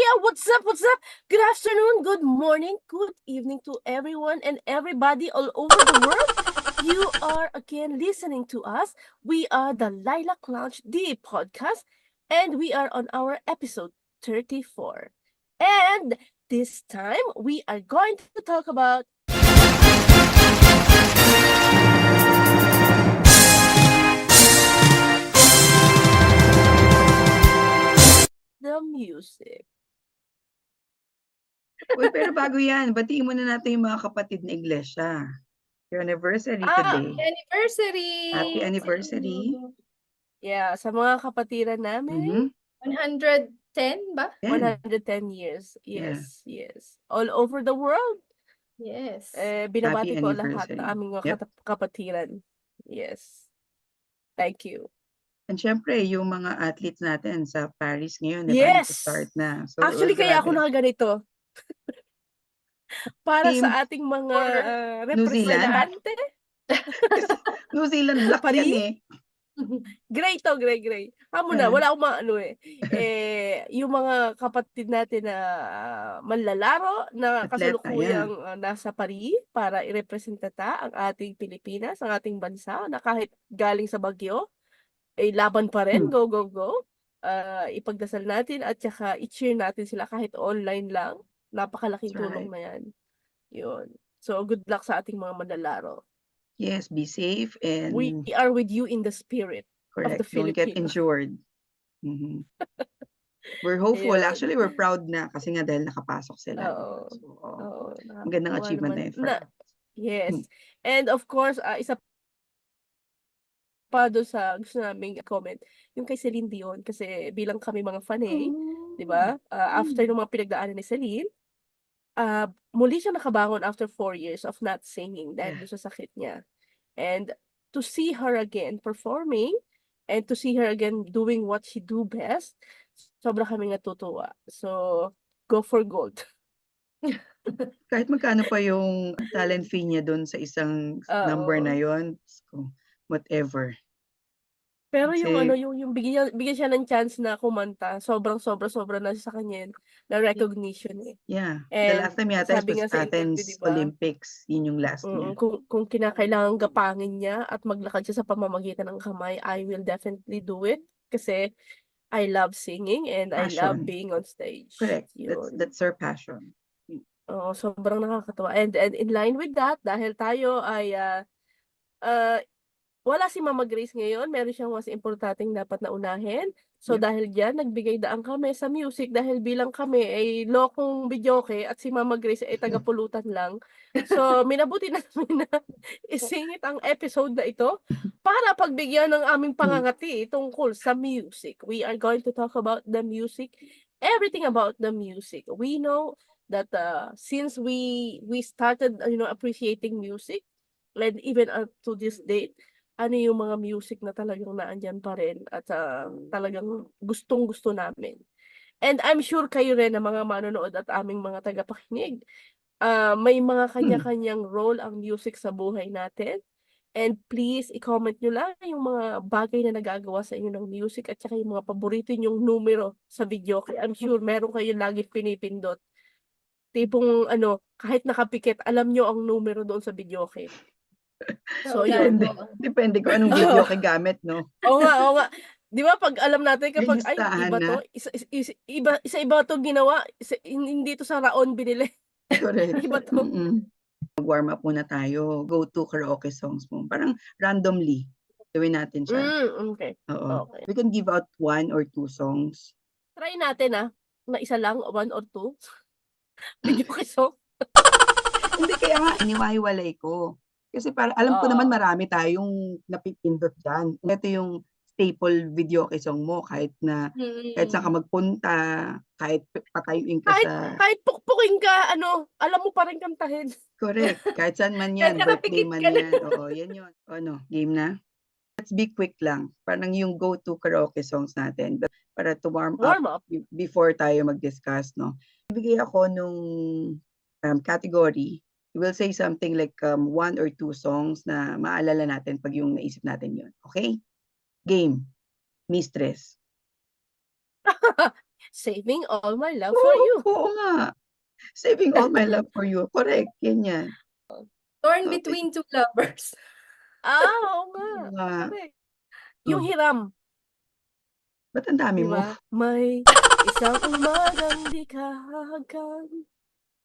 yeah, what's up? What's up? Good afternoon, good morning, good evening to everyone and everybody all over the world. You are again listening to us. We are the Lilac Lounge, the podcast, and we are on our episode 34. And this time we are going to talk about the music. Uy, pero bago yan, batiin muna natin yung mga kapatid na iglesia. Your anniversary today. Anniversary! Happy anniversary. Yeah, sa mga kapatiran namin, Mhm. 110 ba? 110 years. Yeah. Yes. All over the world. Yes. Binabati Happy ko lahat ng anniversary. aming mga Yep. kapatiran. Yes. Thank you. And syempre, yung mga athletes natin sa Paris ngayon, di ba? Yes! Nag-start na. So, Actually, kaya ako grabe. nakaganito. Para Team sa ating mga New Zealand? representante. New Zealand black yan Paris? eh. Gray to, gray. Amo na, wala akong mga ano eh. Yung mga kapatid natin na manlalaro na Atleta, kasalukuyang nasa Paris para irepresentata ang ating Pilipinas, ang ating bansa na kahit galing sa bagyo, laban pa rin, go. Ipagdasal natin at saka i-cheer natin sila kahit online lang. Napakalaking That's tulong right. na yan. Yun. So, good luck sa ating mga manlalaro. Yes, be safe and We are with you in the spirit of the correct. Don't get Filipino. injured. Mhm. We're hopeful. Ayun. Actually, we're proud na kasi nga dahil nakapasok sila. Oo. So, Oo, magandang nakakatuwa achievement naman. na yun for us. Yes. And of course, isa pa doon sa gusto naming comment, yung kay Celine Dion, kasi bilang kami mga fan di ba? After nung mga pinagdaanan ni Celine, muli siya nakabangon after 4 years of not singing dahil doon sa sakit niya. And to see her again performing and to see her again doing what she do best, sobra kami natutuwa. So, go for gold. Kahit magkano pa yung talent fee niya doon sa isang number na yon, whatever. Pero Kasi, yung bigyan siya ng chance na kumanta, sobra na sa kanya na recognition eh. yeah. And The last time yata sabi was nga sa interview, Athens diba? Olympics. Yun yung last niya. Kung kinakailangan gapangin niya at maglakad siya sa pamamagitan ng kamay, I will definitely do it. Kasi I love singing and I love Passion. being on stage. Correct. Yun. That's her passion. Oo, sobrang nakakatuwa. And in line with that, dahil tayo ay wala si Mama Grace ngayon, meron siyang mas importanteng dapat na unahin. So Yep. dahil diyan, nagbigay daan kami sa music dahil bilang kami ay lokong videoke at si Mama Grace ay tagapulutan lang. So minabuti namin na isingit ang episode na ito para pagbigyan ng aming pangangati tungkol sa music. We are going to talk about the music, everything about the music. We know that since we started appreciating music, and even up to this date, ano yung mga music na talagang naandyan pa rin at talagang gustong-gusto namin. And I'm sure kayo rin na mga manonood at aming mga tagapakinig, may mga kanya-kanyang role ang music sa buhay natin. And please, i-comment nyo lang yung mga bagay na nagagawa sa inyo ng music at saka yung mga paborito nyong numero sa video. Kaya I'm sure meron kayo lagi pinipindot. Tipong kahit nakapikit, alam nyo ang numero doon sa video. So, yun. Depende kung anong video gamit, no? Oo nga. Di ba pag alam natin kapag, May listahan iba na. to, iba to ginawa, hindi to sa Raon binili. Correct. Iba to. Mag-warm up muna tayo. Go to karaoke songs mo. Parang randomly. Gawin natin siya. Okay. Oo. Okay. We can give out 1 or 2 songs. Try natin na isa lang, 1 or 2. Video song. Hindi, kaya nga, iniwahiwalay ko. Kasi alam ko naman marami tayong napipindot dyan. Ito yung staple video song mo kahit saan ka magpunta, kahit patayuin ka kahit pukpukin ka, alam mo pa rin kantahin. Correct. Kahit saan man yan, birthday man yan. Oo, yan yun. Game na? Let's be quick lang. Parang yung go-to karaoke songs natin. Para to warm up before tayo mag-discuss, no? Ibigay ako nung category. We will say something like 1 or 2 songs na maalala natin pag yung naisip natin yun. Okay? Game. Mistress. Saving all my love for you. Oo nga. Saving all my love for you. Correct. Yan. Torn Okay. between two lovers. Oo nga. Oo nga. Correct. Yung Oh, hiram, ba't ang dami di mo? ba? May isang umagang di ka hahagkan.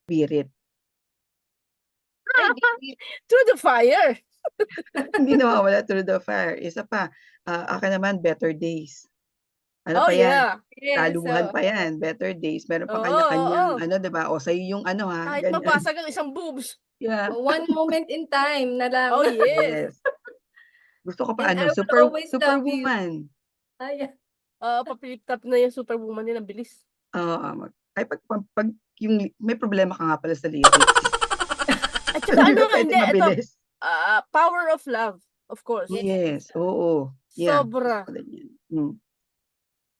Birit. Ay, di- Through the fire. Hindi nawawala through the fire. Isa pa, akin naman, Better Days. Ano Oh, pa yan? yeah. yes, Taluhan so, pa yan. Better Days. Meron pa Oo, kanya-kanyang, oo. diba? O sa'yo yung ha, Kahit ganyan. mabasag ang isang boobs. Yeah. one moment in time na lang. Oh, yes. Yes. Gusto ko pa And I will always love you. Superwoman. Ay, Papilip tap na yung Superwoman yun, ang bilis. Oo. Ay, pag yung may problema ka nga pala sa lyrics. At saka Hindi ano, ka pwede hindi, ito, mabilis. Power of Love, of course. Yes. Oo. Yeah. Sobra. Gusto ko din yan.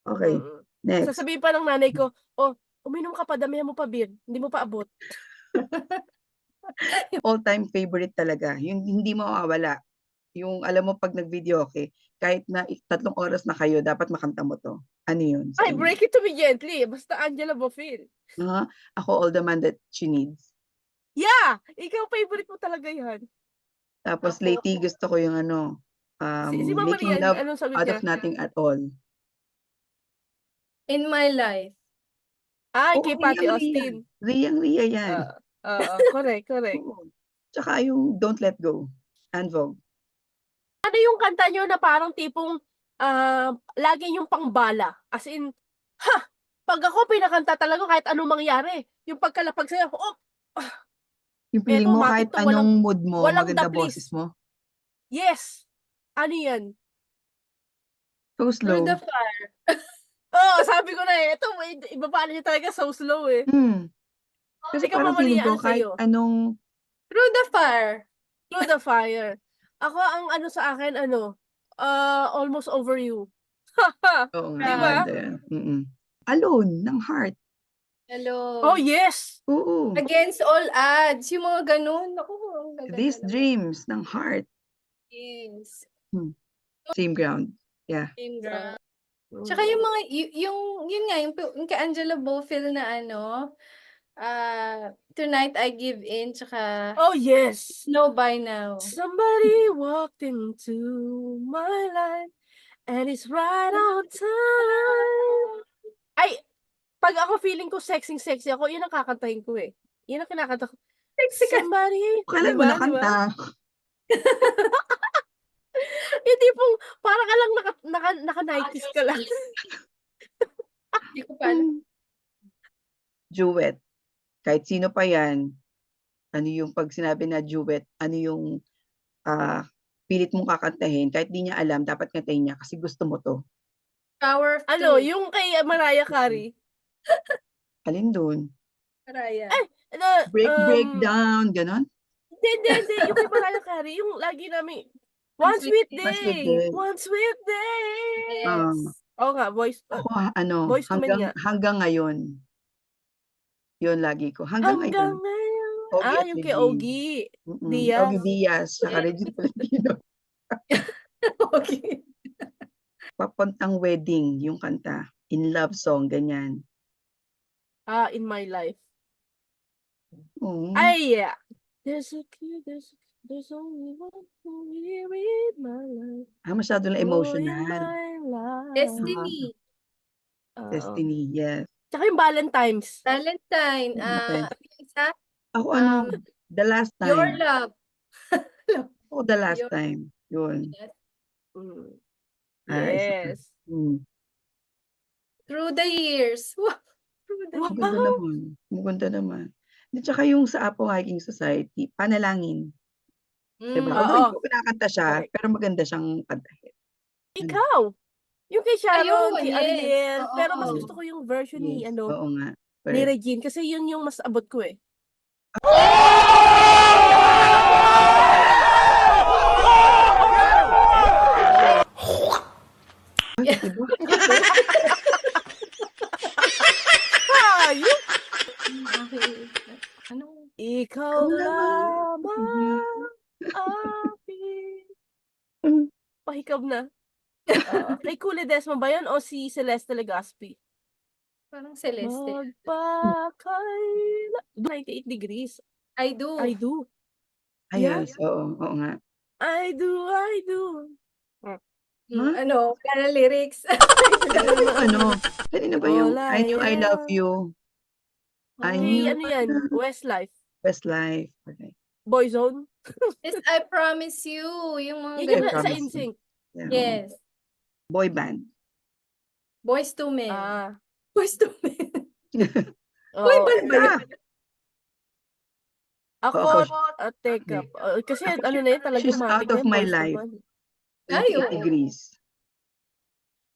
Okay. Mm. Next. Sasabihin pa ng nanay ko, uminom ka pa, damihan mo pa beer. Hindi mo pa abot. All-time favorite talaga. Yung hindi mo mawawala. Yung alam mo pag nag-video kahit na 3 oras na kayo, dapat makanta mo to. Ano yun? sa Ay, inyo? break it to me gently. Basta Angela Bofill. Ako, All the Man That She Needs. Yeah! Ikaw, favorite mo talaga yan. Tapos Ako. lately gusto ko yung Si Mama Making Maria, Love anong sagot Out niya? of Nothing at All. in my life. Ay, Oo, kay Patty Riyang Austin. Riyang yan. Correct. Oo. Tsaka yung Don't Let Go. En Vogue. Ano yung kanta nyo na parang tipong lagi yung pangbala? As in, pag ako pinakanta talaga kahit anong mangyari. Yung pagkalapag sa'yo, Yung feeling Eto, mo matik kahit to, anong mood mo, walang maganda daplis. boses mo. yes! Ano yan? So slow. Through the fire. Sabi ko na ito, ibaba niya talaga so slow eh. Kasi Ikaw, parang Mama feeling Lia, ko ano kahit sa'yo? anong Through the fire. Through the fire. Ako, ang ano sa akin, Almost Over You. oo nga, Di ba? maganda yan. Alone, ng Heart. Hello. Oh, yes! Oo. Against all odds. Yung mga ganun. Ako, ang gaganda These naman. Dreams, ng Heart. Yes. Same ground. Yeah. Same ground. Tsaka yung mga, yun nga, yung kay Angela Bofill na Tonight I Give In, tsaka Oh, yes! Know By Now. Somebody walked into my life and it's right on time. Ay, pag ako feeling ko sexy ako, yun ang kakantahin ko eh. Yun ang kinakanta ko. Sexy ka. Somebody, Kailan mo nakanta? Yung tipong, parang ka lang naka-90s ka lang. Hindi ko pa alam. Duet. Kahit sino pa yan, ano yung pag sinabi na duet, ano yung pilit mong kakantahin, kahit di niya alam, dapat kantahin niya kasi gusto mo to. Power of Ano, Two. yung kay Mariah Carey. Alin dun? Mariah. Break down, ganon? Hindi. Yung kay Mariah Carey, yung lagi namin, One Sweet Day. One Sweet Day. Yes. Oo nga, voice. Ako, Boyz II Men nga. hanggang ngayon. Yun lagi ko. Hanggang ngayon. ngayon. Ogie at Yung kay Regine. Ogie. Ogie Diaz, saka Regine Tolentino. Okay. Papuntang wedding, yung kanta. In love song, ganyan. In My Life. Oo. Ay, yeah. There's only one here in my life. Masyado lang In emotional. my life. Destiny. Destiny, yes. Tsaka yung Valentine's. Valentine. Okay. Isa, Ako The Last Time. Your Love. Ako The Last Time. Yun. Yes. Yes. Through the Years. Wow. Through the Years. Maganda naman. At saka yung sa Apo Hiking Society, Panalangin. Diba? Although hindi ko kinakanta siya, pero maganda siyang kantahin. Ikaw. Yung kay Sharon, kay Ayun, yes. Ariel. Oo. Pero mas gusto ko yung version ni, Yes. Oo nga. ni Regine. Kasi yun yung mas abot ko eh. Ay, diba? Ayun! Okay. Ano? Ikaw lamang aking pahikab na. Kay Kule Desma ba yun o si Celeste Legaspi? Parang Celeste. Magpakaila 98 degrees. I do. I do. Ay, Yeah. yes, oo, oo nga. I do, I do. Huh? Ano, wala na lyrics. Ano, kanina ba yung All I knew I love am. you, I Si knew ano yan, Westlife. Westlife, okay. Boyzone. Yes, I promise you. Yung mga Yan I yung ganun. sa promise you. NSYNC. Yeah, oo. Yes. Boy band. Boys to Men. Ah. Boys to Men. Oo. Boy band ba yun? Ako, Oo. teka. Kasi Ako, ano na yun, talagang She's matik Out of na My Boyz II Life. Men. Ay, 98 oo. degrees.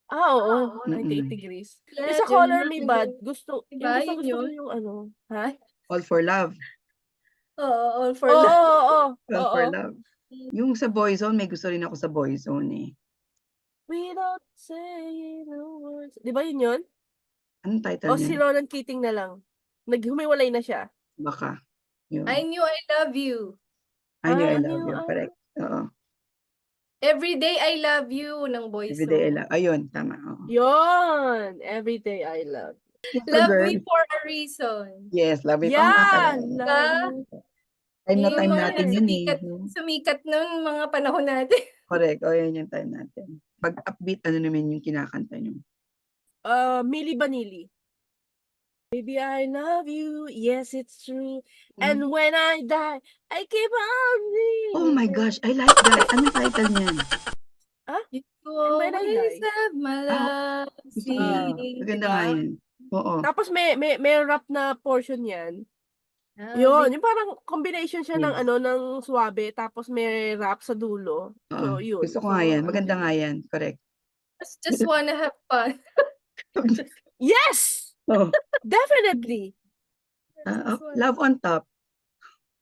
Oo, Mm-mm. 98 degrees. Yung sa Legend Color na Me yun. Bad, Diba, gusto yun ko yun? yung ano. Ha? All for Love. Oo, All for Oo, Love. oo, All oo. for Love. Yung sa Boyzone, may gusto rin ako sa Boyzone eh. Without saying a word. Di ba yun yun? Anong title O si niya? Ronan Keating na lang. Naghumiwalay na siya. Baka. Yun. I knew I love you. I knew I I love knew you. Correct. Oo. Every day I love you ng Boys Everyday I to. love. Ayun, tama. Oo. Yun. Everyday I love. Yung sa Love girl. me for a reason. Yes, love it. Oo nga pala. Yeah! Diba? Time na Yung time mga natin yun eh. sumikat nun mga panahon natin. Correct. O, yan yung time natin. Pag upbeat, ano naman yung kinakanta nyo? Milli Vanilli. Baby, I love you. Yes, it's true. And when I die, I keep on Oh my gosh, I like that. Anong title niyan? You And when I always die. have my love. Gusto ko yan. Maganda nga yan. Oo. Tapos may rap na portion yan. Yun, yung parang combination siya ng Yes. ng suwabe tapos may rap sa dulo. Oo. So, yun. Gusto ko nga yan. Maganda nga yan. Correct. Just wanna have fun. Yes! Oh. Definitely. Love on Top.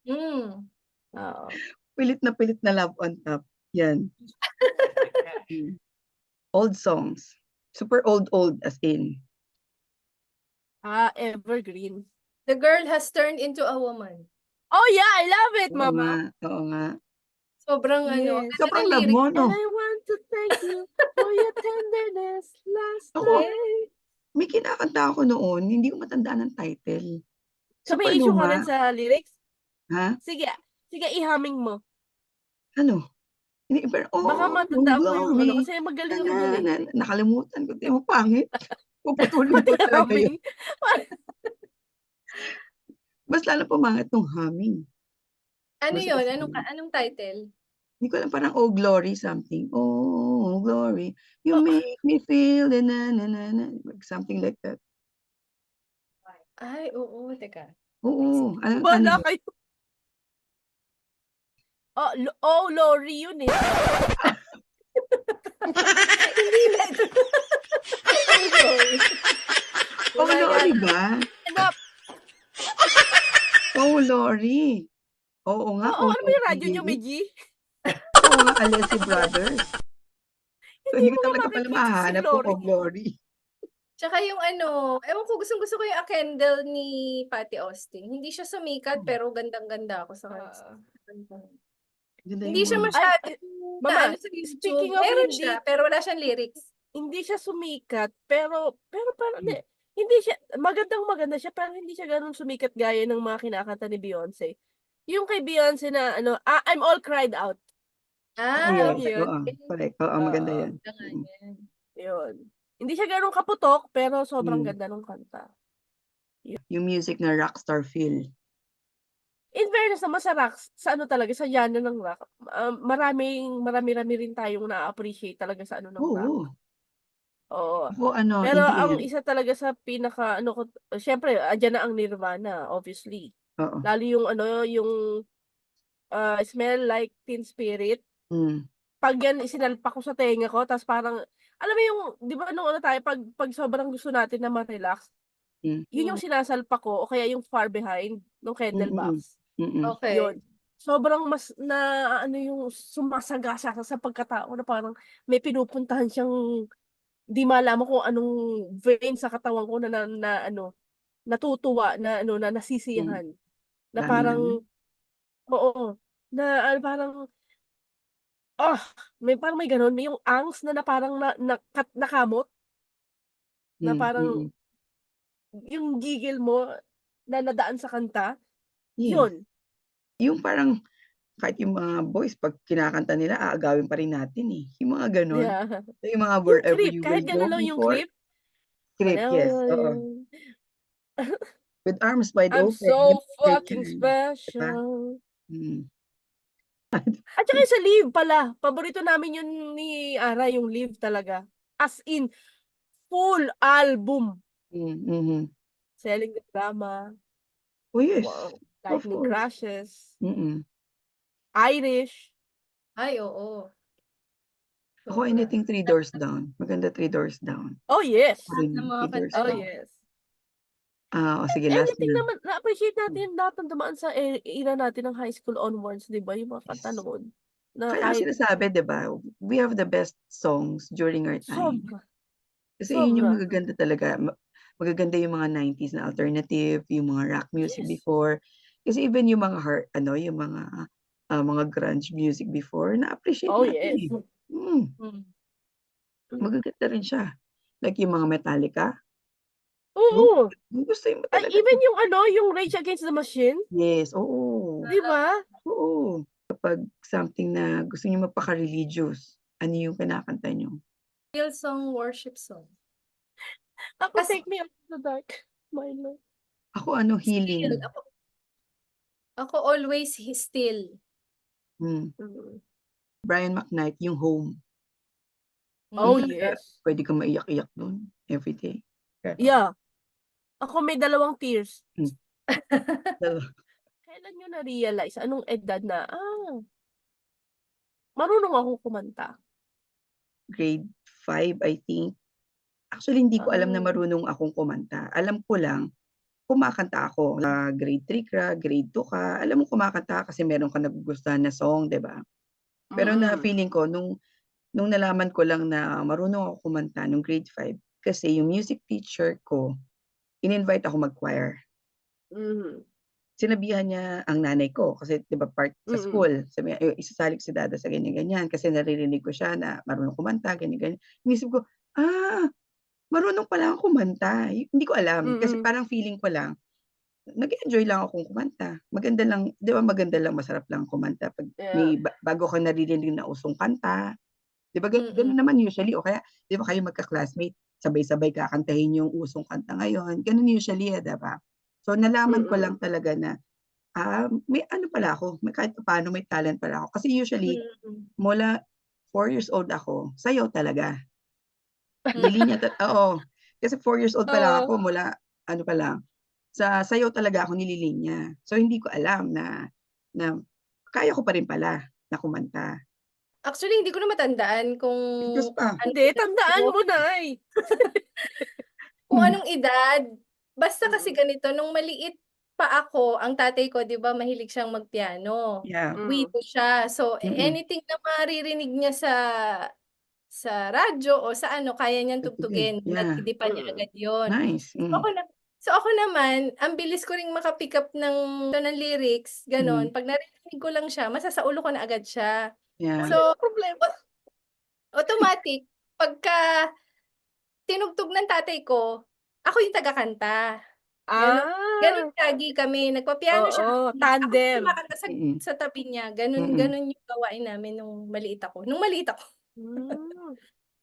Oo. Pilit na Love on Top. Yan. Old songs. Super old as in. Evergreen. The girl has turned into a woman. Oh yeah, I love it, Oo Mama. nga. Oo nga. Sobrang Yes. Sobrang love mo, no? And I want to thank you for your tenderness last Ako, night. may kinakanta ako noon. Hindi ko matandaan ang title. So, Super may issue ka luma. rin sa lyrics? Ha? Sige, i-humming mo. Ano? Hindi, pero, Baka matandaan ko yung glory. kasi magaling ako dyan eh. Nakalimutan ko. Di mo pangit. Puputulin ko Pati talaga yun. humming. Mas lalo pumangit nung humming. Ano Mas yun? as in. Anong title? Hindi ko alam, parang Oh Glory something. Oh Glory, you make me feel na. Something like that. Ay, oo. Teka. Oo. Bala kayo. Lori yun eh. Hindi na ito. Oh, Lori ba? Enough. Oh, Lori. Oo nga. Oo, ano ba yung radyo nyo, Meji? Oo nga, Alessi Brothers. So, hindi ko talaga pala mahahanap kung Oh, Glory. Tsaka yung ewan ko, gustong-gusto ko yung A Candle ni Patty Austin. Hindi siya sumikat, pero gandang-ganda ako sa kanya. Hindi siya masyado Mama, sa YouTube. speaking of Meron hindi, siya, pero wala siyang lyrics. Hindi siya sumikat, pero parang hindi siya, maganda siya, pero hindi siya ganun sumikat gaya ng mga kinakanta ni Beyonce. Yung kay Beyonce na, I'm All Cried Out. Alam niyo yun? Correct. Oo, maganda yan. Yun. Hindi siya ganun kaputok, pero sobrang ganda ng kanta. Yung music na rockstar feel. In fairness naman sa rock, sa talaga, sa genre ng rock, marami rin tayong na-appreciate talaga sa ng rock. Oo. Ako, Pero hindi ang yan. isa talaga sa pinaka, syempre, andyan na ang Nirvana, obviously. Oo. Lalo yung, yung Smell Like Teen Spirit. Pag yan, isinalpak ko sa tenga ko, tapos parang, alam mo yung, di ba nung tayo, pag sobrang gusto natin na ma-relax, yun yung sinasalpak ko, o kaya yung Far Behind, nung Candlebox. Okay. Yun. Sobrang mas yung sumasagasa sa pagkatao na parang may pinupuntahan siyang di malaman kung anong vein sa katawan ko na natutuwa na na nasisiyahan. Na parang oo, na parang parang may gano'n, may yung angst na parang nakamot. Na parang yung gigil mo na nadaan sa kanta, Yes. yun. Yung parang kahit yung mga boys 'pag kinakanta nila aagawin pa rin natin, eh, yung mga gano'n. Yeah. Yung mga Yung Wherever creep, You kahit Will Go gano'n lang yung before. creep. Creep, yes, oo. With arms wide I'm open, yung so mga fucking ganyan, 'di ba? special. At saka yung sa Live pala, paborito namin yun ni Ara, yung Live talaga. As in, full album. Mhm. Selling the Drama, Oh, yes, wow, of Lightning course. Crashes, Mm. Irish. Ay, oo. Ako Sobra. anything Three Doors Down, maganda Three Doors Down. Oh, yes. Ako rin Ng mga Three Doors kanta Oh, niya. Down. yes. O sige And last anything na. naman, na-appreciate natin lahat ng dumaan sa era natin ng high school onwards, 'di ba? Yung mga kanta Yes. noon. Na Kaya nga kahit sinasabi 'di ba, we have the best songs during our time. sobra, Kasi yun yung sobra. magaganda talaga, magaganda yung mga 90s na alternative, yung mga rock music Yes. before. Kasi even yung mga mga grunge music before na-appreciate Oh, natin, yes. eh. Magaganda rin siya. Like yung mga Metallica, Oo. gugustuhin mo Ay, talaga. even yung yung Rage Against the Machine, Yes, oo. 'di ba? Oo. Kapag something na gusto niyo magpaka-religious, ano yung kinakanta niyo? Hillsong worship song. Ako, Kasi Take Me Out of the Dark, Milo. Ako still, healing. ako always still. Brian McKnight, yung Home. Oh, Mm. yes. Pwede kang maiyak-iyak dun everyday. Yeah. Ako may 2 tears. Dalawa. Kailan niyo na-realize, anong edad na, marunong akong kumanta? Grade 5, I think. Actually, hindi ko alam na Ah. marunong akong kumanta. Alam ko lang, kumakanta ako. Grade 3 ka, grade 2 ka, alam mo kumakanta ka kasi meron kang nagugustuhan na song, 'di ba? Pero na-feeling ko nung nalaman ko lang na marunong ako kumanta nung grade 5 kasi yung music teacher ko, in-invite ako mag-choir. Sinabihan niya ang nanay ko kasi 'di ba part sa school, sabi niya, "Isasali ko si Dada sa ganyan-ganyan," kasi naririnig ko siya na marunong kumanta, ganyan-ganyan. Inisip ko, marunong pala akong kumanta. Hindi ko alam kasi parang feeling ko lang, nag-e-enjoy lang akong kumanta. Maganda lang 'di ba maganda lang, masarap lang kumanta 'pag may bago kang naririnig na usong kanta. 'Di ba gano'n naman usually o kaya 'di ba kayo magka-classmate, sabay-sabay kakantahin yung usong kanta ngayon, gano'n usually, 'di ba? So nalaman ko lang talaga na, may ano pala ako, may kahit papaano may talent pala ako. Kasi usually mula 4 years old ako, sayaw talaga. Nilinya oo. Kasi 4 years old pa lang ako mula ano pa lang, sa sayaw talaga ako nililinya. So hindi ko alam na kaya ko pa rin pala na kumanta. Actually, hindi ko na matandaan kung Diyos pa. anong Hindi, edad tandaan ko. mo na, Kung anong edad. Basta kasi ganito, nung maliit pa ako, ang tatay ko, 'di ba, mahilig siyang magpiano. Yeah. Wipo siya. So, anything na maririnig niya sa radyo o sa ano, kaya niyang Tugtugin, tugtugin. yeah. Nadidipan niya agad 'yon. Nice. So ako naman, ang bilis ko ring maka-pick up ng lyrics, gano'n. 'Pag narinig ko lang siya, masasaulo ko na agad siya. Yeah. So, automatic, pagka tinugtog ng tatay ko, ako yung tagakanta. Gano'n lagi kami, nagpa-piano siya, Oo, ako yung tandem. kumakanta sa tabi niya. Gano'n yung gawain namin nung maliit ako.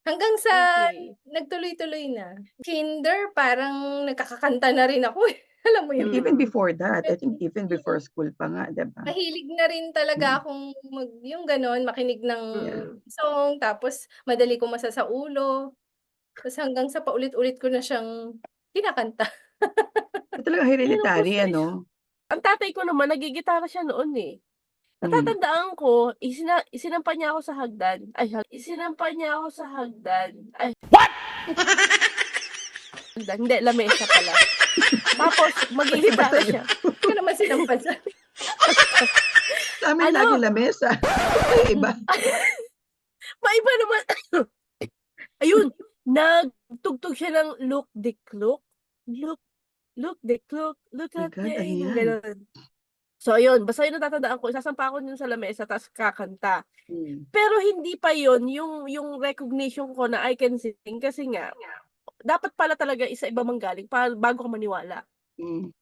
Hanggang sa Okay. nagtuloy-tuloy na. Kinder parang nagkakakanta na rin ako, eh, alam mo And yun? even before that, I think even before school pa nga, 'di ba? Mahilig na rin talaga akong yung gano'n, makinig ng song, tapos madali kong masasaulo. Tas hanggang sa paulit-ulit ko na siyang kinakanta. Talagang hereditary ano? Ang tatay ko naman nagigitara siya noon, eh. Natatandaan ko, isinampa niya ako sa hagdan. What? Hagdan, hindi, lamesa pala. Tapos maggigitara siya. Hindi ko naman sinampan sa Sa'min lagi lamesa. Iba. Maiba naman. Ayun, nagtugtog siya ng Look the Clock. Look the clock, look My at God, the ano yan? gano'n. So ayun, basta yun natatandaan ko, isasampa ko yun sa lamesa ta's kakanta. Pero hindi pa yun yung recognition ko na I can sing kasi nga, dapat pala talaga isa iba manggaling bago ka maniwala. Mm.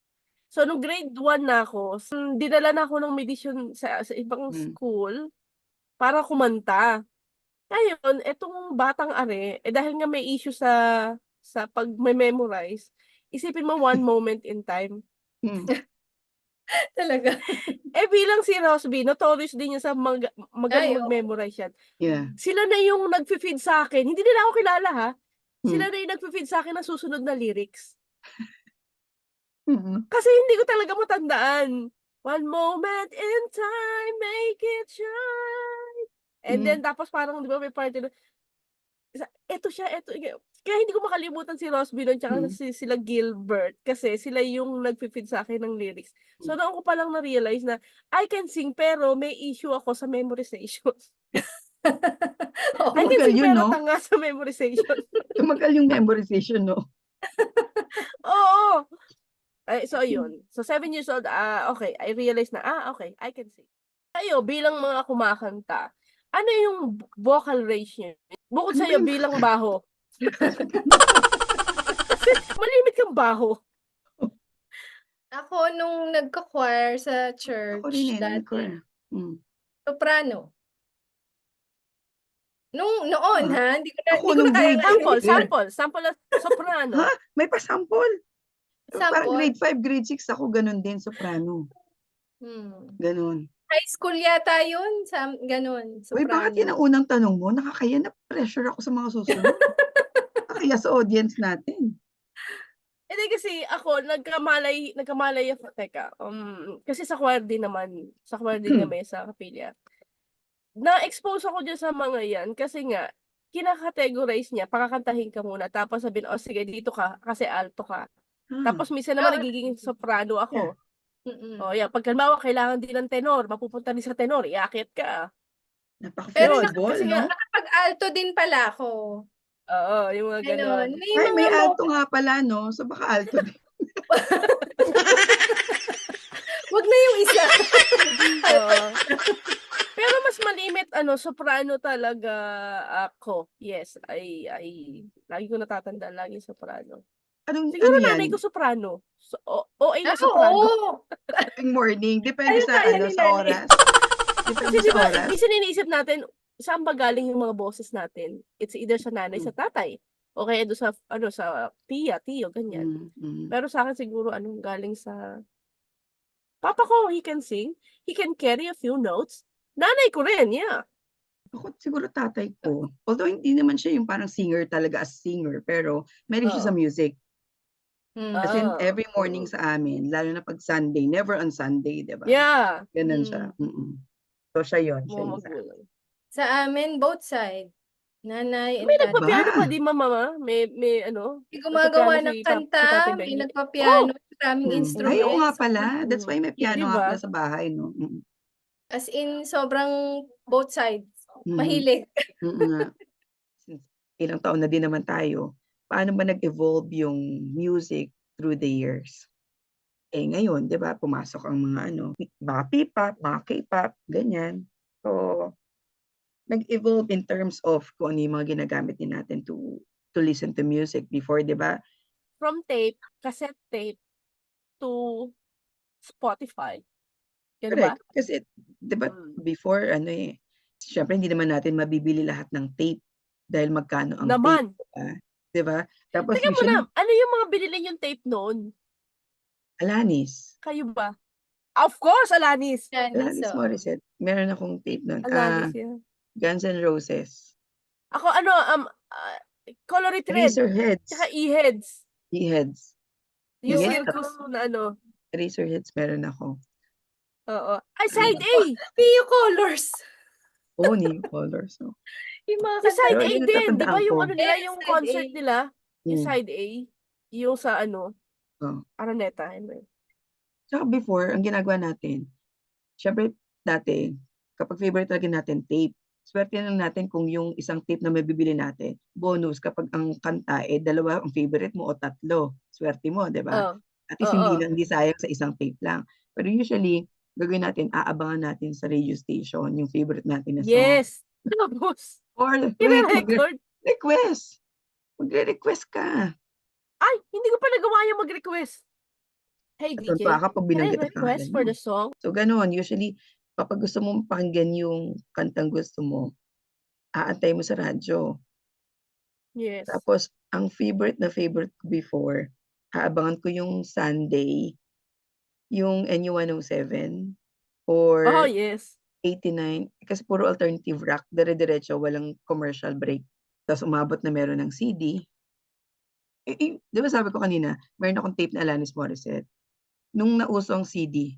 So, nung grade 1 na ako, dinala na ako ng medisyon sa ibang school para kumanta. Ngayon, etong batang are, dahil nga may issue sa pag-memorize, isipin mo one moment in time. Talaga. Bilang si Rosby, notorious din yan sa magaling mag-memorize yan. Yeah. Sila na yung nag-feed sa akin. Hindi nila ako kilala, ha? Sila na yung nag-feed sa akin ng susunod na lyrics. Kasi hindi ko talaga matandaan. One moment in time, make it shine. And then, tapos parang, di ba, may part na, eto siya. Kaya hindi ko makalimutan si Rosby nun, tsaka sila Gilbert, kasi sila yung nag-feed sa akin ng lyrics. So, noon ko palang na-realize na, I can sing, pero may issue ako sa memorization. I can sing, pero tanga sa memorization. Tumagal yung memorization, no? Oo. So, yun. So, 7 years old, okay, I realized na, okay, I can sing. Kayo, bilang mga kumakanta, ano yung vocal range niyo? Bukod sa'yo, bilang baho. Kasi malimit kang baho. Ako, nung nagka-choir sa church, Ako rin dati, soprano. Noon, ha? Hindi ko na kaya. Sample soprano. Ha? May pa-sample? Parang Sample? grade 5, grade 6 ako, ganun din, soprano. Ganun. High school yata yun, ganun, Uy, bakit yan soprano. ang unang tanong mo? Nakakaya na pressure ako sa mga susunod. Nakakaya sa audience natin. Hindi kasi ako, nagkamalay ako, kasi sa choir din kami sa kapilya. Na-expose ako dyan sa mga yan, kasi nga, kinakategorize niya, pakakantahin ka muna, tapos sabihin, sige, dito ka, kasi alto ka. Tapos minsan naman nagiging soprano ako. Pag halimbawa, kailangan din ng tenor, mapupunta din sa tenor, iakyat ka. Pero Napaka-flexible, no? nakapag-alto din pala ako. Oo, yung mga ganon. May alto nga pala, no? So baka alto din. Wag na yung isa. Pero mas malimit, soprano talaga ako. Yes, lagi ko natatandaan, lagi soprano. Siguro nanay ko soprano. OA na soprano. Morning. Depende sa oras. Kasi diba, minsan iniisip natin, saan ba galing yung mga boses natin? It's either sa nanay, sa tatay. O kaya doon sa tiyo, ganyan. Pero sa akin siguro, galing sa papa ko, he can sing. He can carry a few notes. Nanay ko rin, yeah. Ako siguro tatay ko. Although hindi naman siya yung parang singer talaga as singer, pero meron siya sa music. As in, every morning sa amin, lalo na pag Sunday, never on Sunday, di ba? Yeah. Ganun siya. So, siya yun. Sa amin, both side. Nanay and may tatay. nagpapiano pa, di mama? May May gumagawa ng kanta, may nagpapiano, maraming instruments. Ay, oo nga pala. That's why may piano nga pala sa bahay, no? As in, sobrang both sides. Mahilig. Since ilang taon na din naman tayo, paano ba nag-evolve yung music through the years? Ngayon, di ba, pumasok ang mga mga P-pop, mga K-pop, ganyan. So, nag-evolve in terms of kung ano yung mga ginagamit din natin to listen to music before, di ba? From tape, cassette tape, to Spotify. Yan ba? Kasi, di ba, before, syempre hindi naman natin mabibili lahat ng tape dahil magkano ang tape. Di ba? Tapos teka muna, ano yung mga binili yung tape noon? Alanis. Kayo ba? Of course, Alanis. Alanis Morissette. Meron akong tape noon. Alanis, yeah. Guns N' Roses. Ako, Colored Red. Eraserheads. Tsaka E-Heads. E-Heads. Yung circus na Eraserheads meron ako. Oo. Ay, side A! Neo Colors. Neo Colors. Yung mga side A din. Di ba yung nila, Yes, yung side concert A. nila? Yung side A. Yung sa Araneta. Tsaka before, ang ginagawa natin, syempre dati, kapag favorite talaga natin tape, swerte lang natin kung yung isang tape na mabibili natin, bonus kapag ang kanta dalawa ang favorite mo o tatlo. Swerte mo, di ba? At least hindi sayang sa isang tape lang. Pero usually, gagawin natin, aabangan natin sa radio station yung favorite natin na song. Yes! Tapos, Or, record. request. magre-request ka. Ay, hindi ko pa nagawa yung mag-request. Hey, Doon DJ, pa kapag can I binanggit ang request pangalan for mo. the song? So, gano'n. Usually, kapag gusto mong pakinggan yung kantang gusto mo, aantay mo sa radyo. Yes. Tapos, ang favorite na favorite ko before, aabangan ko yung Sunday, yung NU107 Oh, or yes. 89, kasi puro alternative rock, dire-diretso, walang commercial break. Tapos umabot na meron ng CD. Di ba sabi ko kanina, meron akong tape na Alanis Morissette. Nung nauso ang CD,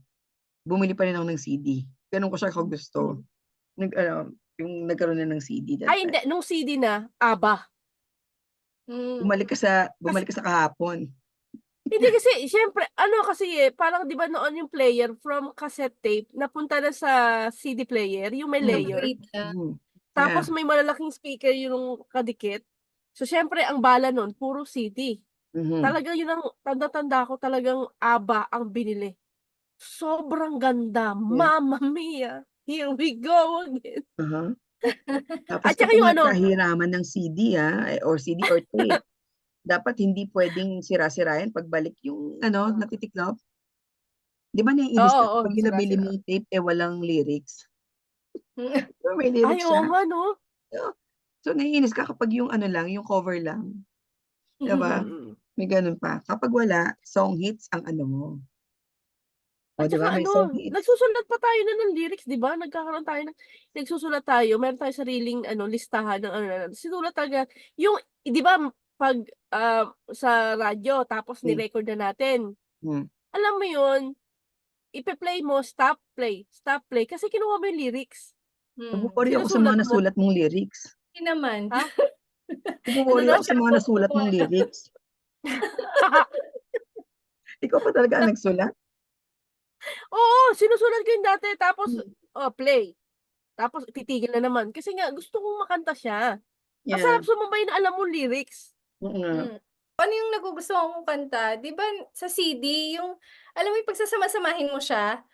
bumili pa rin ako ng CD. Ganun ko siya kagusto. Yung nagkaroon na ng CD that Ay, time. hindi. Nung CD na, ABBA. Bumalik ka sa kahapon. Hindi kasi, syempre, parang di ba noon yung player from cassette tape, napunta na sa CD player, yung may layer. Upgrade na. Tapos may malalaking speaker yung kadikit. So, syempre, ang bala nun, puro CD. Talagang yun ang tanda-tanda ko, talagang ABBA ang binili. Sobrang ganda. Mamma mia. Here we go again. Tapos At saka kapag yung nagkahiraman ng CD or CD or tape, dapat hindi pwedeng sira-sirayan pagbalik yung natitiklop. Di ba naiinis ka Oo, pag yung nabili sira-sira. mong tape walang lyrics? Pero may Ay, lyrics siya. oo nga, no? So naiinis ka kapag yung yung cover lang. Diba? May ganun pa. Kapag wala, song hits ang ano mo. O, At diba? saka May song hits. nagsusulat pa tayo ng lyrics, di ba? Nagkakaroon tayo nagsusulat tayo, meron tayong sariling listahan ng sinulat talaga. Yung, di ba, pag sa radyo, tapos ni-record na natin. Alam mo yun, ipe-play mo, stop, play, kasi kinuha mo yung lyrics. Nag-worry ako sa Sinusulat mga mo. nasulat mong lyrics. Hindi naman. Ha? Nag-worry ako sa mga nasulat mong lyrics. Ikaw pa talaga ang nagsulat? Oo, sinusulat ko yung dati, tapos, play. Tapos, titigil na naman. Kasi nga, gusto kong makanta siya. Ang sarap sumabay na alam mo lyrics. Ano yung nagugustuhan mong kanta? Di ba sa CD, yung, alam mo yung pagsasama-samahin mo siya,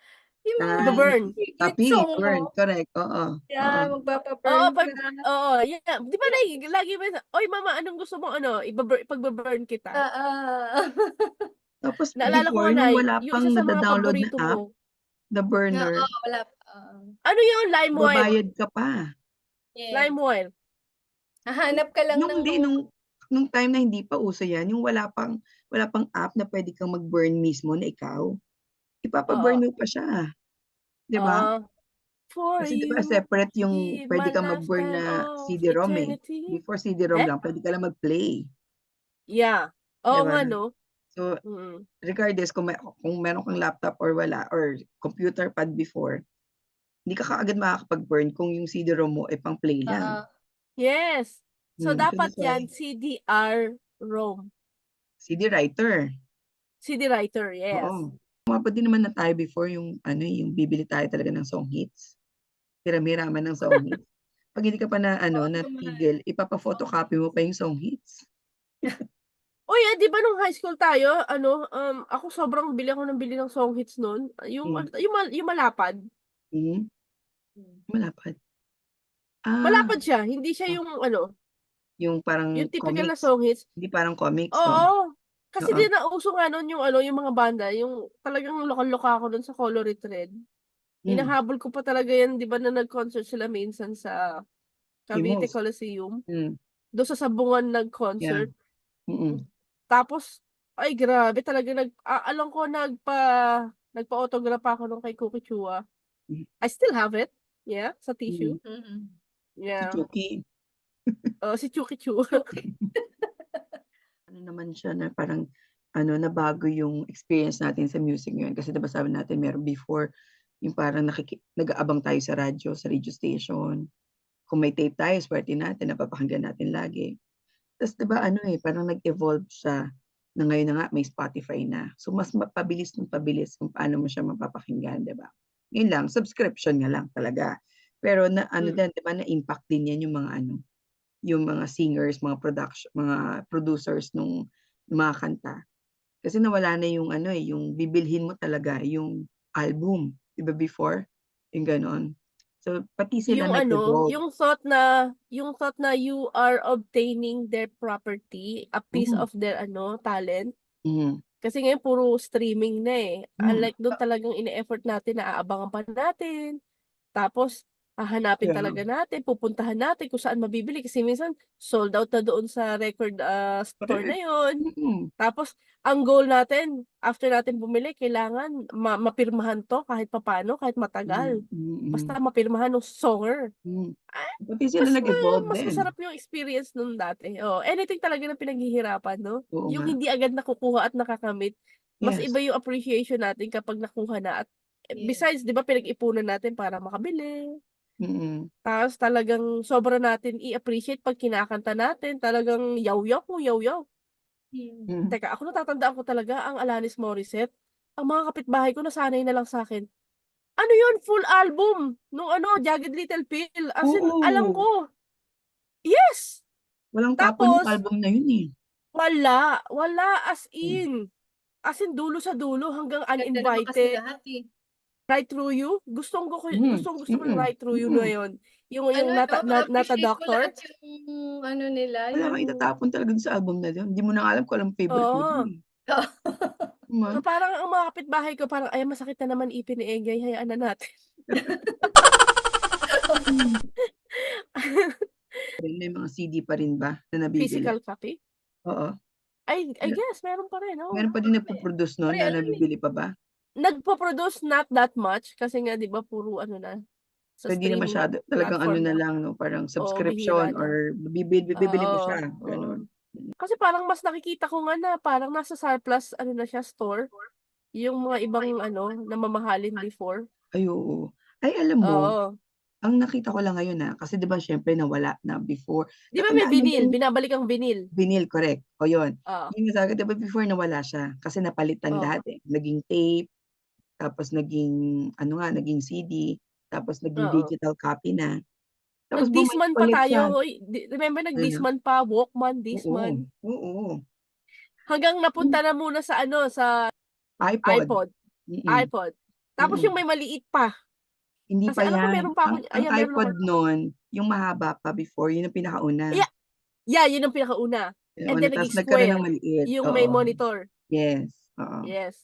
yung mga Iba-burn. favorite song mo. Correct. Oo. Yeah, Oo, magpapaburn ka. oo, yeah. Di ba lagi ba, oy mama, anong gusto mo, ipagbaburn kita. Tapos Naalala ko before, na, nung wala yung pang isa sa mga nada-download na paborito app, mo. the burner, wala pa. Ano yung LimeWire? babayad ka pa. Yes. LimeWire. Hahanap ka lang ng nung time na hindi pa uso yan, yung wala pang app na pwede kang mag-burn mismo na ikaw, ipapaburn mo pa siya. Di ba? Kasi di ba separate yung pwede kang mag-burn na CD-ROM eh. Before CD-ROM lang, pwede ka lang mag-play. Yeah. Oo Diba? nga, no? So, regardless kung meron kang laptop or wala, or computer pad before, hindi ka kaagad makakapag-burn kung yung CD-ROM mo ay pang-play lang. Yes. So, dapat that's why- yan, CDR-ROM. CD writer. CD writer, yes. Oo. Umabot din naman na tayo before yung bibili tayo talaga ng song hits. Hiram-hiraman ng song hits. Pag hindi ka pa natigil, ipapa-photocopy mo pa yung song hits. Uy, di ba nung high school tayo, ako sobrang bili ng song hits noon. Yung malapad. Malapad. Malapad siya, hindi siya yung yung parang yung typical na comics. song hits. Hindi parang comics. Oo. Kasi din nauso nga noon yung mga banda, yung talagang lokal-loka ako doon sa Colored Thread. Hinahabol ko pa talaga yan, di ba na nag-concert sila minsan sa Cavite Coliseum. Doon sa Sabungan nag-concert. Tapos, ay grabe talaga, alam ko nagpa-autograph ako nung kay Cookie Chua. I still have it. Yeah, sa tissue. Yeah. Si Chucky. Si Chucky Chu. Ano naman siya na parang nabago yung experience natin sa music ngayon. Kasi diba sabi natin meron before, yung parang nag-aabang tayo sa radio station. Kung may tape tayo, swerte natin, napapakinggan natin lagi. Tapos diba parang nag-evolve siya na ngayon na nga may Spotify na. So mas pabilis kung paano mo siya mapapakinggan, diba? Yun lang, subscription nga lang talaga. Pero din, diba, na-impact din yan yung mga singers, mga producers ng mga kanta. Kasi nawala na yung yung bibilhin mo talaga yung album. Diba before? Yung ganon. So, pati sila Yung nag-evolve. yung thought na you are obtaining their property, a piece Mm. of their talent. Mhm. Kasi ngayon puro streaming na eh. Mm. Unlike doon talagang ine-effort natin na aabangan pa natin. Tapos hahanapin Kaya nga. talaga natin, pupuntahan natin kung saan mabibili kasi minsan sold out na doon sa record store na Correct. yon. Mm. Tapos ang goal natin after natin bumili kailangan mapirmahan to kahit papaano, kahit matagal. Basta Mm. mapirmahan ng songer. Mm. Ah, Pati sila nag-evolve mas din. masarap yung experience nung dati. Oh, anything talaga na pinaghihirapan, no? Oo Yung nga. hindi agad nakukuha at nakakamit, mas Yes. iba yung appreciation natin kapag nakuha na at besides, 'di ba, pinag-ipunan natin para makabili. Mm. Tapos talagang sobra natin i-appreciate pag kinakanta natin, talagang yaw-yaw kung yaw-yaw. Mm. Teka, ako natatandaan ko talaga ang Alanis Morissette. Ang mga kapitbahay ko nasanay na lang sa'kin. Ano yun, full album nung Jagged Little Pill. As in, alam Oo. ko. Yes! Walang tapon yung Tapos, album na yun eh. wala as in. As in, dulo sa dulo hanggang Ganda naman kasi Uninvited. lahat eh. Right Through You. Gustong gusto ko yung Mm. Right Through You na yun. Yung Ano, Not a ma-appreciate mo Doctor. lahat yung nila, Wala kang yung itatapon talaga dun sa album na yun. Hindi mo na alam kung anong favorite mo dun Oo. eh. Diba? So, parang ang mga kapitbahay ko, parang, ay, masakit na naman ipin ni Egay, hayaan na natin. May mga CD pa rin ba na nabibili? Physical copy? Oo. I guess, meron pa rin. Meron pa din nagpo-produce nun na nabibili pa ba? Nagpo-produce not that much kasi nga 'di ba puro na sa So, hindi na streaming masyado talagang platform na na. lang 'no, parang Oo, bihira subscription na. or bibili mo Oo, siya, oo. gano'n. Kasi parang mas nakikita ko nga na parang nasa surplus na siya store, yung mga ibang na mamahalin before. Ay, oo. Ay, alam mo, Oo. ang nakita ko lang ngayon, kasi 'di ba siyempre nawala na before. 'Di ba may Natandaan mo vinyl, yung binabalik ang vinyl? vinyl, correct. O yun. Oo, Yung nga sabi ko, 'di ba before nawala siya kasi napalitan oo, lahat eh. Naging tape, tapos naging naging CD, tapos naging oo. digital copy na. Tapos bumalik Nag-Discman pa ulit siya. tayo, hoy, remember Ano? nag-Discman pa, Walkman, Oo, Discman. oo. Hanggang napunta na muna sa sa iPod. iPod. Mm. iPod. Tapos yung Mm. may maliit pa. Hindi Kasi pa alam ko yan. meron pa Ang akong ang meron ako. iPod nun, yung mahaba pa before, yun ang pinakauna. Yeah, yeah, yun ang pinakauna. And then Tapos naging nagkaroon ng square, maliit, yung may oo. monitor. Yes, oo. Yes.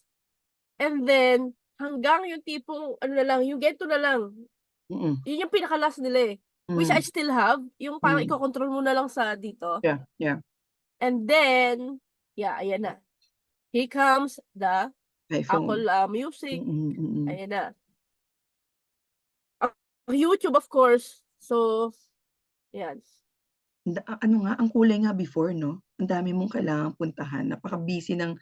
And then hanggang yung tipong na lang, yung ganito na lang. Mm. Yun yung pinaka-last nila eh. Which I Hmm. still have, yung parang Hmm. ikokontrol mo na lang sa dito. Yeah, yeah. And then, yeah, ayan na. Here comes the iPhone. Apple Music. Mm. Ayan na. YouTube of course. So, yan. Ano nga, ang kulay nga before 'no, ang dami mong kailangang puntahan, napaka-busy ng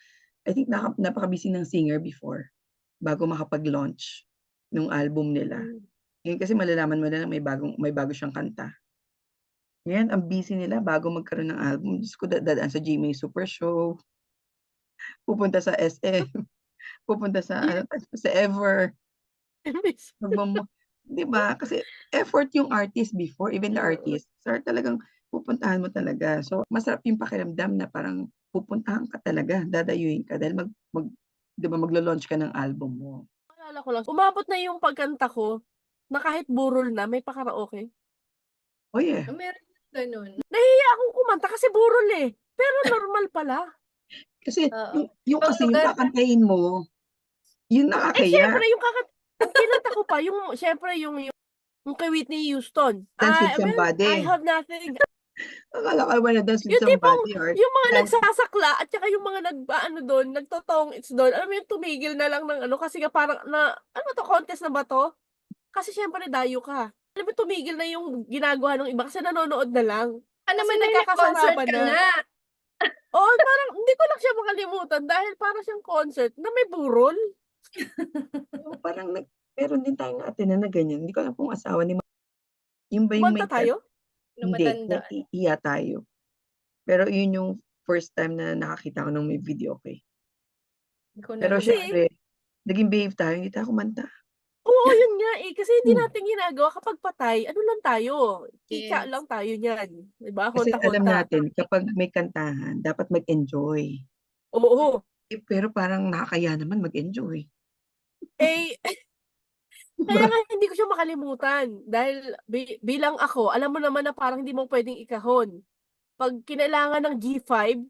I think napaka-busy ng singer before, bago makapag-launch nung album nila. Mm. Ngayon kasi malalaman mo na may bago siyang kanta. Ngayon ang busy nila bago magkaroon ng album, Diyos ko dadaan sa GMA Super Show, pupunta sa SM, pupunta sa Yeah. sa Ever, magmomo 'di ba? Kasi effort yung artist before, even the artist, so talagang pupuntahan mo talaga. So, masarap yung pakiramdam na parang pupuntahan ka talaga, dadayuhin ka dahil 'di ba maglo-launch ka ng album mo. Naalala ko lang, umabot na yung pagkanta ko na kahit burol na may pa-karaoke. Oh, yeah. Meron ganun. Nahihiya akong kumanta kasi burol eh, pero normal pala. Kasi Oo. yung kasi yung Lugar na kakantahin mo, yun Eh, siyempre nakakahiya. ang kinanta ko pa yung siyempre yung kay Whitney Houston. Dance with I somebody. have nothing. Akala ko wanna dance with Yung tipong somebody or yung mga dance nagsasakla at saka yung mga dun, nagtotongits dun, alam mo yung tumigil na lang ng kasi nga parang ano 'to, contest na ba 'to? Kasi siyempre dayo ka. Alam mo tumigil na yung ginagawa ng iba kasi nanonood na lang. baka Kasi naman ay nag-concert nagkakasarapan ka na. na. Oo, parang hindi ko lang siya makalimutan dahil para siyang concert na may burol. so parang meron din tayong na-attend-nan na ganyan, hindi ko alam kung asawa ni yun ba yung Kumanta may tayo? Nung hindi, matanda. iya tayo. Pero yun yung first time na nakakita ko ng may videoke. Hindi ko Pero narinig. Kasi siyempre, naging behave tayo, hindi tayo kumanta. oo, yun nga eh, kasi hindi Hmm. natin ginagawa kapag patay, lang tayo, kika Yes. lang tayo niyan, 'di ba? Kasi alam Honta-honta. natin kapag may kantahan dapat mag-enjoy. Oo. Pero parang nakakahiya naman mag-enjoy. Eh, Kaya nga hindi ko siya makalimutan dahil bilang ako, alam mo naman na parang hindi mo pwedeng ikahon. 'Pag kinailangan ng G5,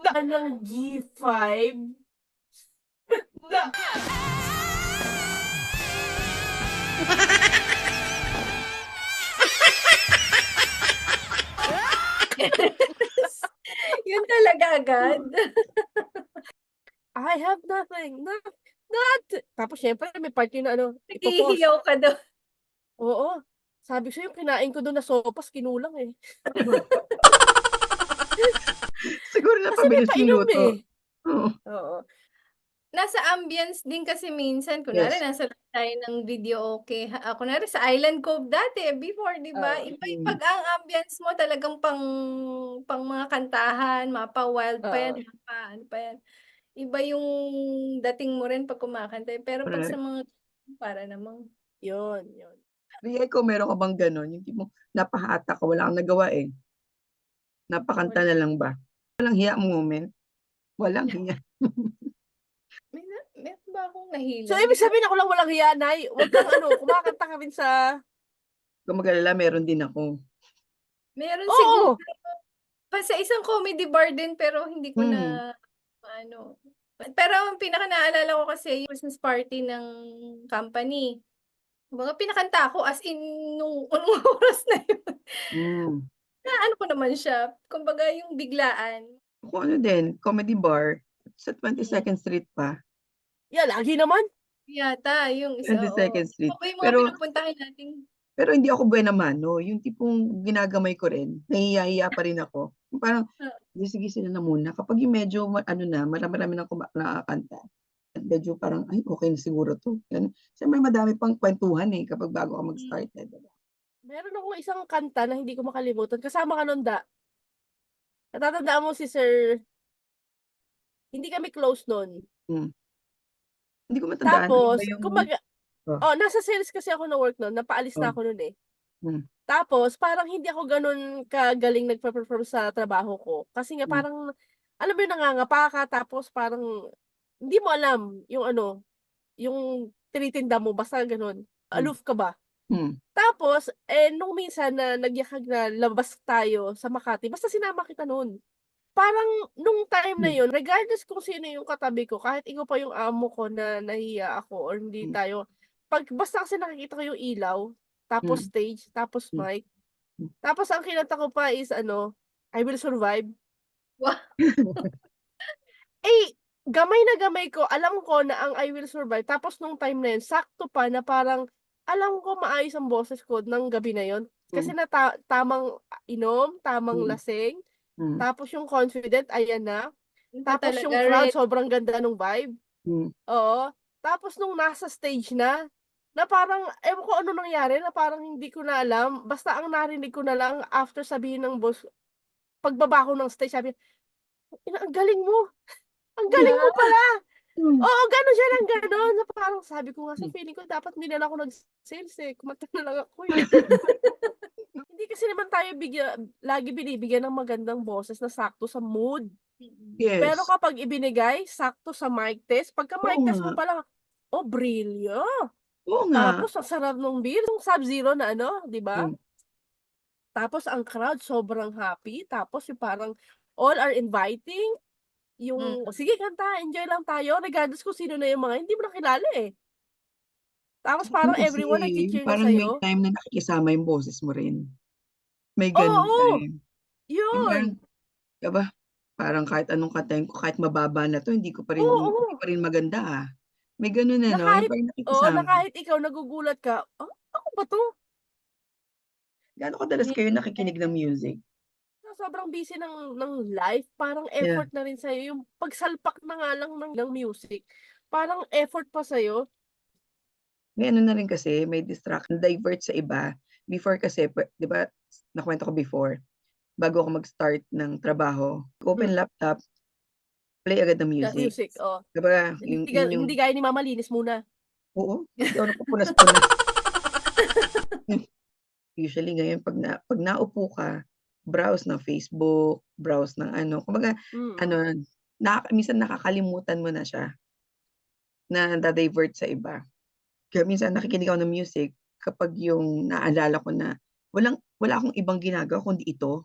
ng G5 na Yun talaga agad. I have nothing, tapos siyempre may part yun na ano, Naghihiyaw ka daw. Oo, sabi ko sa'yo yung kinain ko dun na sopas kinulang, eh. Siguro Kasi may napabilis yung painom, luto. eh. Oo. Oo. Nasa ambience din kasi minsan, kunwari Yes. nasa live tayo ng videoke, kunwari sa Island Cove dati before, 'di ba? Oo. Iba yung 'pag ang ambience mo talagang pang mga kantahan, mapa-wild pa yan, Oo. ano pa yan. Iba yung dating mo rin 'pag kumakanta, pero 'pag sa Correct. mga para namang Yun. Ria, ikaw meron ka bang gano'n, yung tipong napahatak ka, wala kang nagawa, eh, napakanta na lang ba? Walang hiya moment? Walang hiya. meron ba akong So, nahilang? ibig sabihin ako lang walang hiya, Nay? Wag kang ano, kumakanta ka rin sa Huwag kang mag-alala, meron din ako. Meron siguro, Oo! sa isang comedy bar din pero hindi ko Hmm. na maano. Pero ang pinaka-naalala ko kasi yung Christmas party ng company. Kumbaga pinakanta ko as in nung oras na yun. Hmm. Naano ko naman siya, kumbaga yung biglaan. Ako ano din, comedy bar sa 22nd Street pa. Yeah, lagi naman. Yata yung isa, oo. 22nd Street. Ano ba yung mga Pero pinupuntahan nating hindi ako buena mano, yung tipong ginagamay ko rin, nahihiya-hiya pa rin ako. Yung parang, sige sila na muna. Kapag yung medyo ano na, marami ng nakakanta, medyo parang, ay, okay na siguro 'to, gano'n. Siyempre madami pang kwentuhan, eh, kapag bago ka mag-start, eh, 'di ba? Meron akong isang kanta na hindi ko makalimutan, kasama ka nun, natatandaan mo si Sir hindi kami close nun. Hmm. Hindi ko matandaan, ano ba Tapos yung kumbaga oh, nasa sales kasi ako na work nun, napaalis na oh, ako nun, eh. hmm, Tapos parang hindi ako gano'n kagaling nagpe-perform sa trabaho ko, kasi nga hmm, parang alam mo yung nangangapa ka tapos parang hindi mo alam yung ano, yung tinitinda mo basta gano'n, hmm, aloof ka ba. hmm, Tapos, nung minsan na nagyakag na labas tayo sa Makati basta sinama kita nun. Parang nung time na hmm, yun regardless kung sino yung katabi ko kahit ikaw pa yung amo ko na nahiya ako or hindi hmm, tayo 'pag basta kasi nakikita ko yung ilaw, tapos hmm, stage, tapos hmm. mic, tapos ang kinanta ko pa is ano, I Will Survive. Wow. Eh, gamay na gamay ko, alam ko na ang I Will Survive tapos nung time na yun sakto pa na parang alam ko maayos ang boses ko ng gabi na yun. Kasi Hmm, tamang inom, tamang hmm, lasing, hmm, tapos yung confident ayan na, Yun pa tapos talaga yung crowd red. sobrang ganda nung vibe, hmm. oo. Tapos nung nasa stage na parang ewan ko ano nangyari na parang hindi ko na alam, basta ang narinig ko na lang after sabihin ng boss pagbaba ko ng stage sabi niya, "Ina ang galing mo pala." Hmm, Oo, gano'n siya ng gano'n na parang sabi ko nga sa hmm. feeling ko dapat hindi na lang ako nag-sales, eh, kumanta na lang ako, eh. Hindi kasi naman tayo lagi binibigyan ng magandang boses na sakto sa mood. Pero Yes, kapag ibinigay sakto sa mic test, pagka oo mic test nga, mo pa lang, oh, brilyo. oo nga. Tapos ang sarap nung beer, yung Sub-Zero na ano, 'di ba? Hmm, Tapos ang crowd sobrang happy, tapos yung parang all are inviting, yung, "Sige kanta, enjoy lang tayo," regardless kung sino na yung mga hindi mo na kilala, eh. Tapos yun parang kasi, everyone yung nagche-cheer na parang may sa'yo. time na nakikisama yung boses mo rin. May gano'ng Oo, time. Yung yun. parang, 'di ba, parang kahit anong kantahin ko, kahit mababa na 'to hindi Oo, pa rin maganda, ah. May gano'n na ano, yung kahit parang oo, na nakikisama. kahit ikaw nagugulat ka, "Ah, ako ba 'to?" Gaano kadalas kayo nakikinig ng music? Sa sobrang busy ng life, parang Yeah, effort na rin sa'yo yung pagsalpak na nga lang ng music, parang effort pa sa'yo. may ano na rin kasi, may divert sa iba. Before kasi 'di ba, nakuwento ko before, bago ako mag-start ng trabaho, Hmm, open laptop, play agad ng music. music, oo. 'Di ba, yung yun yung Hindi gaya ni Mama linis muna. oo, hindi ako nagpupunas-punas. Usually ngayon 'pag naupo ka, browse ng Facebook, browse ng ano, kumbaga Mm, ano, minsan nakakalimutan mo na siya, na nada-divert sa iba. Kaya minsan nakikinig ako ng music kapag yung naalala ko na wala akong ibang ginagawa kundi ito.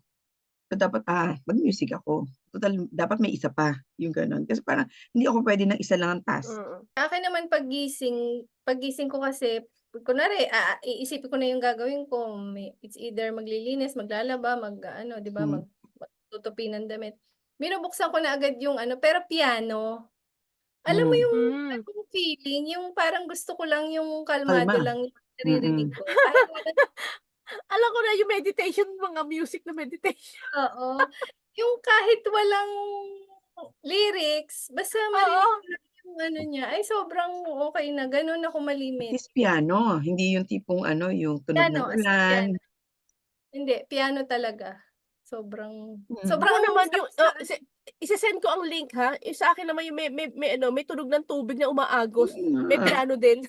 So dapat, mag-music ako. Total dapat may isa pa, yung gano'n. Kasi parang hindi ako puwede ng isa lang ang task. Sa akin naman paggising ko kasi kunwari iisipin ko na yung gagawin ko, it's either maglilinis, maglalaba, mag-aano, 'di ba, magtutupi ng damit. Binubuksan ko na agad yung ano, pero piano. Alam mo yung ganung feeling, yung parang gusto ko lang yung kalmado Kalma. lang yung naririnig ko. Kahit walang Alam ko na yung meditation, mga music na meditation. oo, yung kahit walang lyrics, basta marinig Oo. ko lang yung ano niya, ay sobrang okey na, gano'n ako At malimit. least piano, hindi yung tipong ano, yung tunog ng Piano, as in ulan. piano. Hindi, piano talaga. Sobrang Ako ang naman yung sarap sa ise-send ko ang link ha, yung sa akin naman yung may ano, may tunog ng tubig na umaagos, may nga. piano din.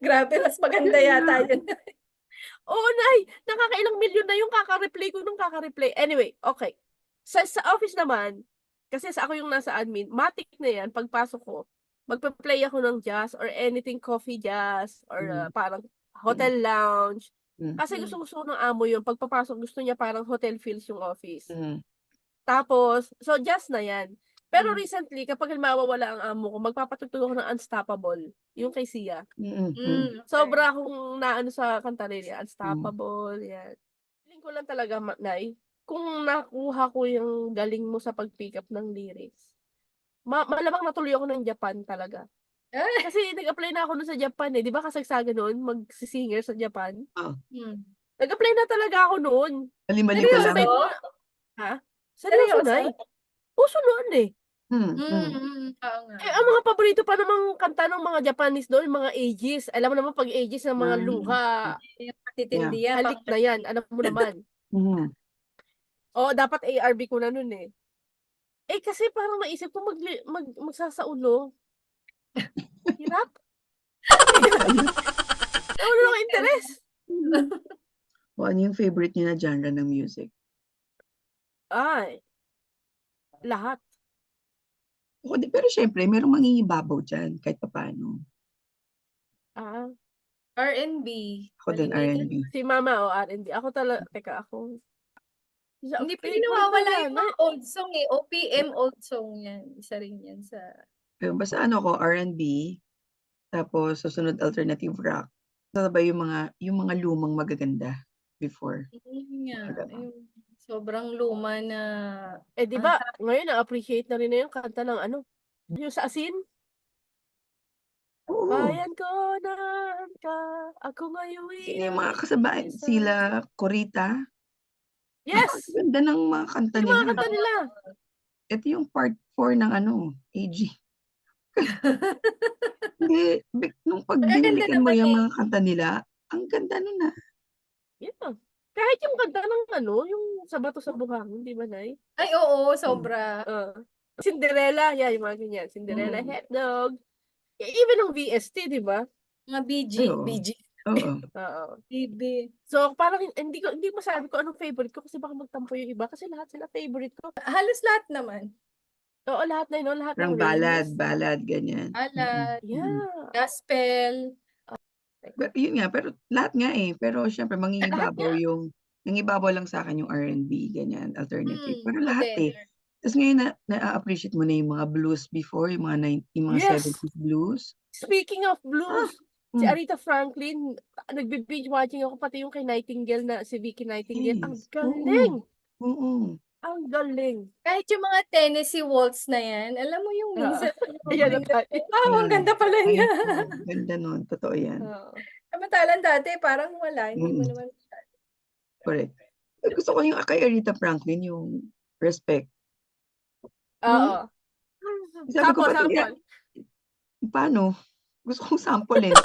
grabe mas maganda yata yun. Oo, Nay, nakakailang milyon na yung kaka-replay ko nung kaka-replay. Anyway, okay. Sa office naman, kasi ako yung nasa admin, matic na yan pagpasok ko, magpe-play ako ng jazz or anything coffee jazz or parang hotel lounge. Kasi gustong-gusto ko ng amo yun, pagpapasok gusto niya parang hotel feels yung office. Tapos, so jazz na yan. Pero recently, kapag halimbawa wala ang amo ko, magpapatugtog ako ng Unstoppable, yung kay Sia. Okay. Sobra akong naano sa kanta niya, Unstoppable, yan. Feeling ko lang talaga, Nay, kung nakuha ko yung galing mo sa pag-pick up ng lyrics, malamang natuloy ako ng Japan talaga. Kasi nag-apply na ako nun sa Japan eh. Di ba kasagsagan nun, mag-singer sa Japan? Nag-apply na talaga ako nun. Mali-mali ko lang. Seryoso? Ha? Seryoso, Seryoso? Nay? Uso noon eh. Oo nga. Eh, ang mga paborito pa namang kanta ng mga Japanese doon, mga Aegis. Alam mo naman pag Aegis ng mga luha, Yung matitindi yan. halik na yan. Alam mo naman. Oo, dapat ARB ko na nun eh. Eh, kasi parang naisip ko magsasaulo. Hirap. Wala akong interes. O ano yung favorite niyo na genre ng music? Ay, lahat. Ako din, pero siyempre merong mangingibabaw diyan kahit papaano. R&B. Ako din Malimitan. R&B. Si Mama o R&B. Ako talaga, teka ako. Hindi pa rin nawawala yung mga old song eh. OPM old song yan. Isa rin yan sa... Pero basta ano ko, R&B, tapos susunod alternative rock. Ano ba yung mga lumang magaganda before? Yung sobrang luma na... Eh, di ba, ngayon na-appreciate na rin na yung kanta ng ano, yung sa Asin. Oo. Bayan ko na ka, ako ngayon. Sino yung mga kasabay? Sila Corita? Yes! Ganda ng mga kanta Yung nila. mga kanta nila. Ito yung part 4 ng AG. Hindi, nung pagbinalikan mo yung mga kanta nila, ang ganda nun na. Yeah. Kahit yung kanta ng ano, yung sa Bato sa Buhangin, di ba, Nay? Ay, oo, sobra. Cinderella, yeah, yung mga ganyan. Cinderella, Hotdog. Even ng VST, di ba? Mga BG. Oo. BB. So, parang hindi masabi ko anong favorite ko kasi baka magtampo yung iba kasi lahat sila favorite ko. Halos lahat naman. Oo, lahat na yun, lahat Parang ng ballad, ganyan. Ballad. Yeah. Gospel. Pero yun nga, pero lahat nga eh. Pero syempre, nangibabaw lang sa akin yung R&B, ganyan, alternative. Pero lahat eh. Tapos ngayon na-appreciate mo na yung mga blues before, yung mga 70s blues. Speaking of blues, si Aretha Franklin, nagbe-binge watching ako pati yung kay Nightingale na si Vicky Nightingale. Ang galing! Oo. Ang galing. Kahit yung mga Tennessee Waltz na yan, alam mo yung minsan. Ayan na tayo. Ang ganda pala niya. Ganda nun, totoo yan. Samantalang dati, parang wala, hindi mo naman. Correct. Gusto ko yung kay Aretha Franklin, yung Respect. Oo. Sample. Paano? Gusto kong sample eh.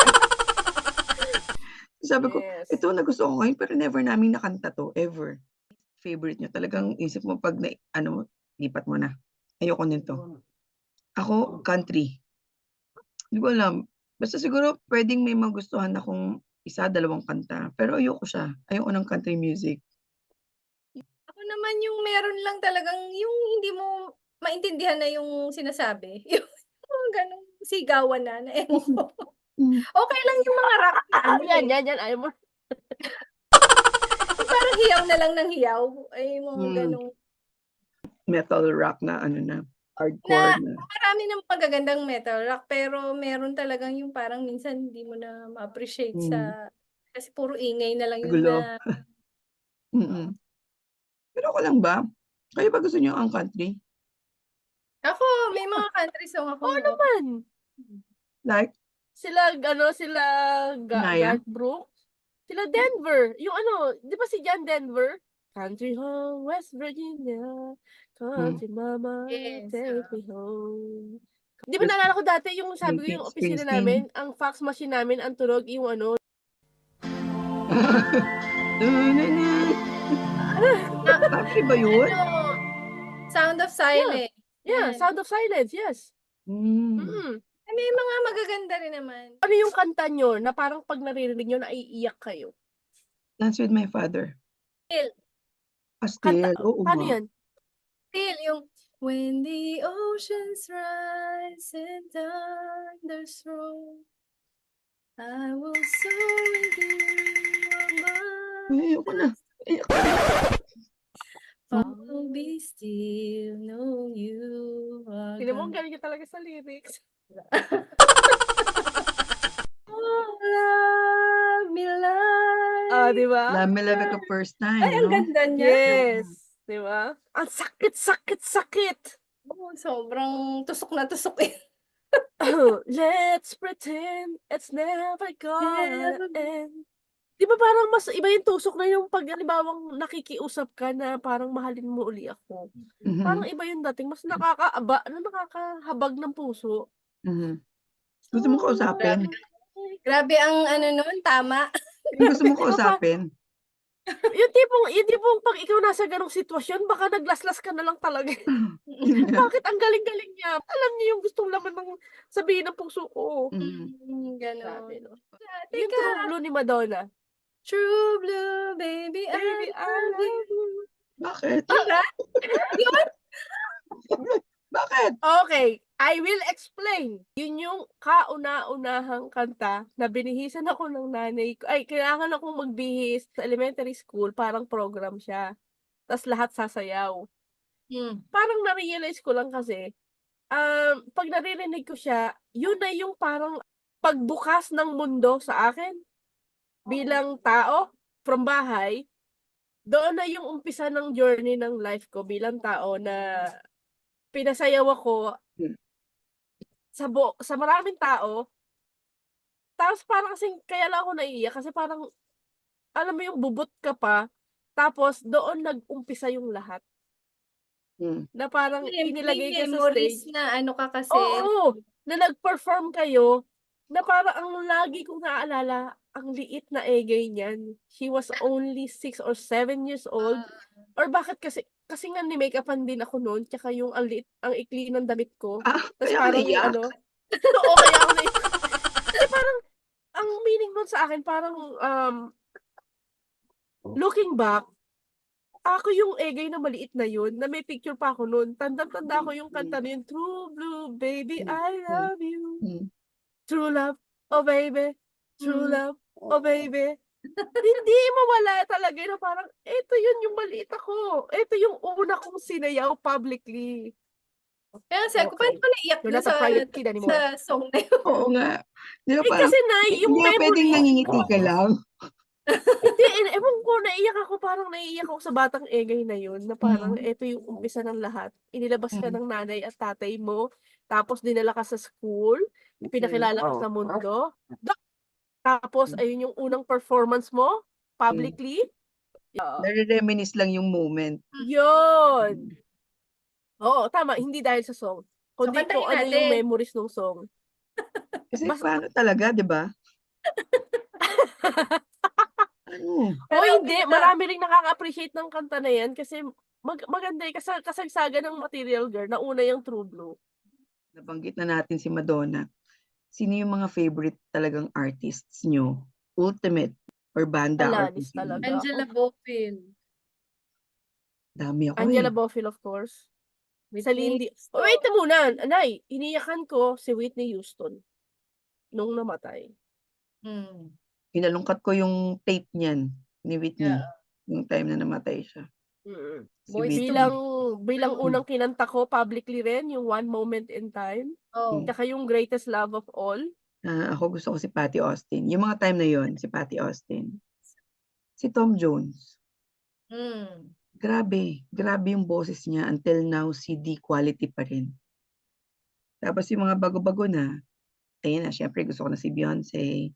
Sabi ko, ito na gusto ko ngayon, pero never namin nakanta to, ever. Favorite nyo, talagang isip mo pag lipat mo na. Ayoko nito. Ako, country. Hindi ko alam. Basta siguro pwedeng may magustuhan akong isa, dalawang kanta. Pero ayoko siya. Ayoko ng country music. Ako naman yung meron lang talagang yung hindi mo maintindihan na yung sinasabi. Yung ganong sigawan na ewan ko. Okay lang yung mga rock na ano Yan. Ayaw mo. parang hiyaw na lang ng hiyaw. Ay, mga ganong Metal rock na ano na, hardcore na. marami ng magagandang metal rock, pero meron talagang yung parang minsan hindi mo na ma-appreciate sa kasi puro ingay na lang yun Gulo. na Pero ako lang ba? Kayo ba gusto niyo ang country? ako, may mga country song ako. Oo naman. Like, Sila Naya? Garth Brooks. Sila Denver. Yung ano, di ba si John Denver? Country home, West Virginia. Country mama, Yes, take me home. Di ba naalala ko dati yung sabi ko yung opisina namin, ang fax machine namin, ang tunog yung ano. Country ba yun? Sound of Silence. Yeah, Sound of Silence, yes. May mga magaganda rin naman. Ano yung kanta nyo na parang pag naririnig nyo, naiiyak kayo? Dance with My Father. Still. Still, oo Paano nga. yan? Still, yung when the oceans rise and thunders roll, I will soar with you Ayoko na. I'll be still, know you are Hindi mo, God. galing ka talaga sa lyrics. Love me like. Di ba? Love me like a first time, Ay, ang no? ganda niya. Yes. Di ba? Ang sakit. Oh, sobrang tusok na tusok eh. Let's pretend it's never gonna end. Di ba parang mas iba yung tusok na yung pag halimbawang nakikiusap ka na parang mahalin mo uli ako. Parang iba yung dating. Mas nakakahabag ng puso. Gusto mo kausapin? Grabe ang ano nun, tama. Gusto mo kausapin? Yung tipong pag ikaw nasa ganong sitwasyon, baka naglaslas ka na lang talaga. Bakit ang galing-galing niya? Alam niya yung gustong laman ng sabihin ng puso ko. Ganon. Grabe, no? Yung Teka, True Blue ni Madonna. True Blue, baby, Baby, I love you. Bakit? Yun? Bakit? Okay, I will explain. Yun yung kauna-unahang kanta na binihisan ako ng nanay ko. Ay, kailangan akong magbihis sa elementary school. Parang program siya. Tapos lahat sasayaw. Parang na-realize ko lang kasi, pag naririnig ko siya, yun na yung parang pagbukas ng mundo sa akin. Bilang tao, from bahay, doon na yung umpisa ng journey ng life ko bilang tao na pinasayaw ako sa maraming tao. Tapos parang kasing kaya lang ako naiiyak kasi parang alam mo yung bubot ka pa, tapos doon nag-umpisa yung lahat. Na parang inilagay ka sa memories stage. na ano ka kasi. Oo, na nag-perform kayo, na parang ang lagi kong naaalala, ang liit na egay niyan. She was only 6 or 7 years old. Or bakit kasi nga ni-make-upan din ako noon, tsaka yung ang ikli ng damit ko. Tapos Kaya parang naiyak? ano, oo, kaya ako naiyak. Kasi parang, ang meaning nun sa akin, parang, looking back, ako yung egay na maliit na yun, na may picture pa ako noon. Tanda-tanda ko yung kanta na yun, True Blue, baby, I love you. True love, oh baby. True love, oh baby. Hindi mawala talaga na parang, eto yun yung maliit ako. Eto yung una kong sinayaw publicly. Kaya sabi ko, paano ko naiyak You're dun not a private kid anymore. sa song na yun? Oo nga. Di ba parang, kasi yung hindi memory. pwedeng nangingiti ka lang. Hindi, ewan ko, naiiyak ako sa batang egay na yun, na parang eto yung umpisa ng lahat. Inilabas ka ng nanay at tatay mo, tapos dinala ka sa school, pinakilala ka sa mundo, tapos ayun yung unang performance mo, publicly. Nare-reminisce lang yung moment. Yun! Oo, tama, hindi dahil sa song. Kundi kantahin kung ano natin. yung memories ng song. Kasi paano talaga, di ba? Pero hindi, marami ring nakaka-appreciate ng kanta na yan kasi maganda yung kasagsagan ng Material Girl na una yung True Blue. Nabanggit na natin si Madonna. Sino yung mga favorite talagang artists nyo? Ultimate or banda? Alanis talaga. Angela Bofill. Dami ako Angela Bofill, of course. Sa Lindy. Wait na muna, Anay. Iniyakan ko si Whitney Houston. nung namatay. Pinalungkat ko yung tape niyan ni Whitney, Yeah. yung time na namatay siya. Si Boys to Whitney. Bilang True. unang kinanta ko publicly rin, yung One Moment in Time. Oh. Tsaka yung Greatest Love of All. Ako gusto ko si Patty Austin. Yung mga time na yon, si Patty Austin. Si Tom Jones. Grabe yung boses niya. Until now, CD quality pa rin. Tapos yung mga bago-bago na, ayun na, syempre gusto ko na si Beyonce.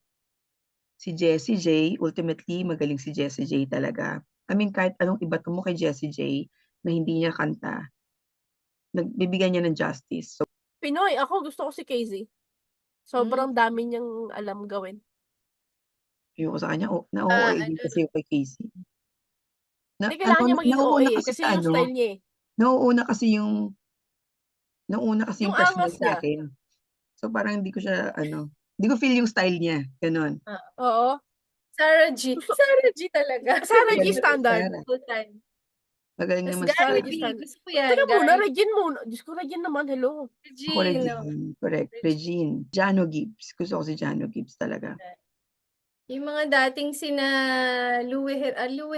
Si Jessie J, ultimately, magaling si Jessie J talaga. I mean, kahit anong ibato mo kay Jessie J na hindi niya kanta, nagbibigyan niya ng justice. So, Pinoy, ako gusto ko si Casey. Sobrang dami niyang alam gawin. ayoko sa kanya, na-OA din kasi yung kay Casey. Hindi kailangan niya maging OA kasi yung style niya eh. Nauuna kasi yung Yung personal angas sa niya. akin. So parang hindi ko siya, hindi ko feel yung style niya. Ganon. Oo. Sarah G. Sarah G talaga. Sarah G Magaling si standard. Sarah. Full time. Magaling Tapos naman si Gary Sarah. B. standard. Gusto ko yan. Teka muna, Gary Regine muna. Diyos ko, Regine naman, hello. Ako Regine. Regine. Correct. Regine. Jano Gibbs. Gusto ko si Jano Gibbs talaga. Yung mga dating sina Louie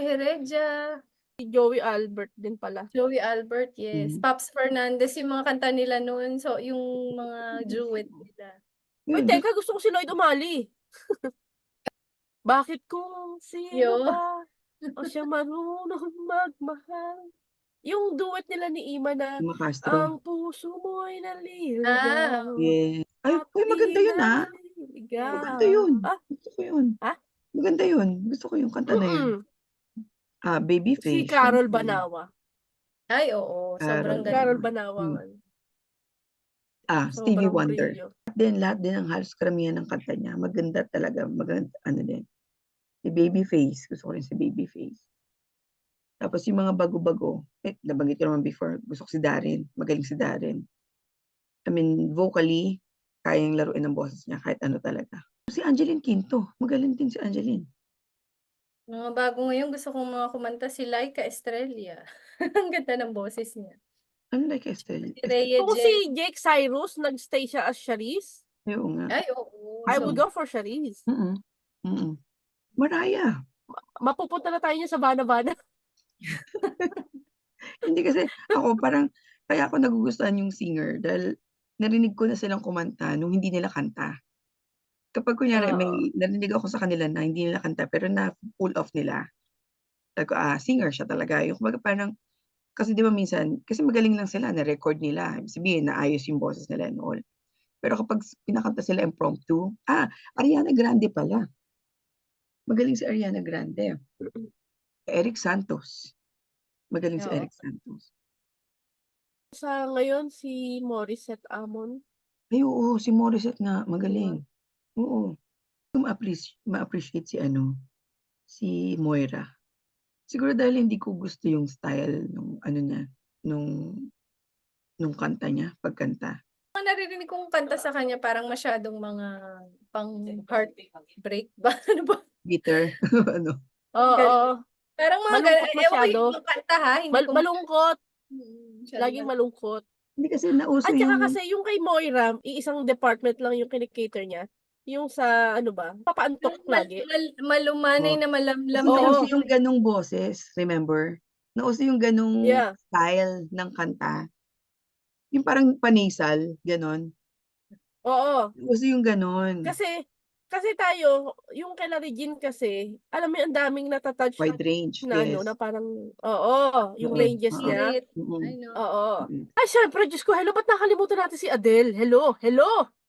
Heredia. Si Joey Albert din pala. Joey Albert, yes. Pops Fernandez, yung mga kanta nila noon. So, yung mga duet nila. Uy, teka, gusto ko si Lloyd Umali. Bakit kung sino ba o siya marunong magmahal? Yung duet nila ni Ima na Ima Castro. ang puso mo'y naliligaw. Yes. Ay, maganda yun Maganda yun. Gusto ko yun. Maganda yun. Gusto ko yung kanta na yun. Babyface. Si Carol Banawa. Ay, oo. Sobrang ganda. Carol Banawa. Stevie Wonder. Brilyo. Lahat din ang halos karamihan ng kanta niya. Maganda talaga. Maganda, din. Si Babyface. Gusto ko rin si Babyface. Tapos yung mga bago-bago, nabanggit ko naman before, gusto ko si Darren. Magaling si Darren. I mean, vocally, kayang laruin ng boses niya kahit ano talaga. Si Angeline Quinto. Magaling din si Angeline. Mga bago ngayon, gusto kong mga kumanta si Laika Estrella. Ang ganda ng boses niya. Ano like Estelle? Kung si Jake Cyrus, nag-stay siya as Charisse. Oo nga. Ay, oo. I would go for Charisse. Mariah. Mapupunta na tayo niya sa Bana-Bana. Hindi kasi ako parang, kaya ako nagugustuhan yung singer dahil narinig ko na silang kumanta nung hindi nila kanta. Kapag kunyari may narinig ako sa kanila na hindi nila kanta pero na-pull off nila, sabi ko, singer siya talaga. Yung kumbaga parang, kasi di ba minsan, kasi magaling lang sila, na-record nila. Ibig sabihin, naayos yung boses nila and all. Pero kapag pinakanta sila impromptu, Ariana Grande pala. Magaling si Ariana Grande. Eric Santos. Magaling si Eric Santos. Sa ngayon, si Morissette Amon. Ay, oo, si Morissette nga, magaling. Oo. Ma-appreciate si Moira. Siguro dahil hindi ko gusto yung style nung niya, nung kanta niya, pagkanta. Ang naririnig kong kanta sa kanya parang masyadong mga pang heartbreak ba? Ano ba? Bitter. Oo. Parang mga malungkot masyado. Yung kanta ha. Malungkot. Laging malungkot. Hindi kasi nauso At saka kasi yung kay Moira, iisang department lang yung kinikater niya. Yung sa, papaantok lagi. Malumanay na malamlam. Nauso yung ganong boses, remember? Nauso yung ganong style ng kanta. Yung parang panisal, ganon. Oo. Nauso yung ganon. Kasi tayo, yung kay Regine kasi, alam mo yung daming natatouch wide range, na yes. na parang, yung ranges niya. Oo. Ay, syempre, Diyos ko, hello, ba't nakalimutan natin si Adele? Hello.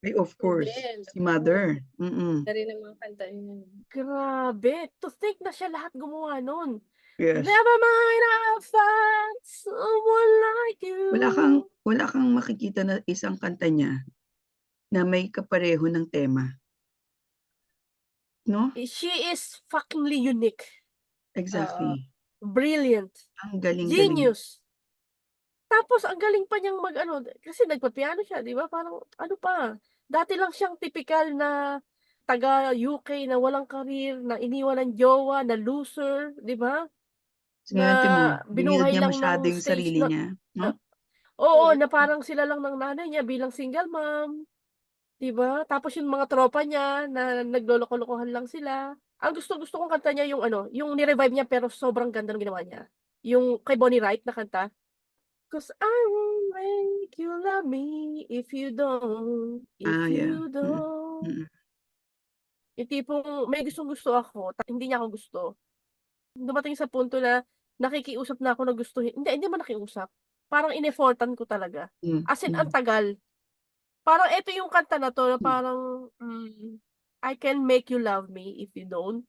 Ay, of course. Si Mother. Dari ng mga kanta niya. Grabe. To think na siya lahat gumawa nun. Yes. Never mind, I'll find someone like you. Wala kang makikita na isang kanta niya na may kapareho ng tema. No? She is fuckingly unique. Exactly. Brilliant. Ang galing. Genius. Tapos, ang galing pa niyang kasi nagpa-piano siya, di ba? Parang, dati lang siyang typical na taga-UK na walang career, na iniwan ng jowa, na loser, di ba? Na binuhay lang masyado ng yung stage sarili niya. No? Oo, na parang sila lang ng nanay niya bilang single mom. 'Di ba? Tapos yung mga tropa niya na nagloloko-lokohan lang sila. Ang gusto kong kanta niya yung ano, yung ni-revive niya pero sobrang ganda ng ginawa niya. Yung kay Bonnie Wright na kanta. 'Cause I won't make you love me if you don't, if Yeah. you don't. Mm. Yung tipong may gustong-gusto ako hindi niya ako gusto. Dumating sa punto na nakikiusap na ako na gustuhin hindi naman nakiusap, parang in-effortan ko talaga. As in ang tagal. Parang eto yung kanta na 'to na parang, I can make you love me if you don't.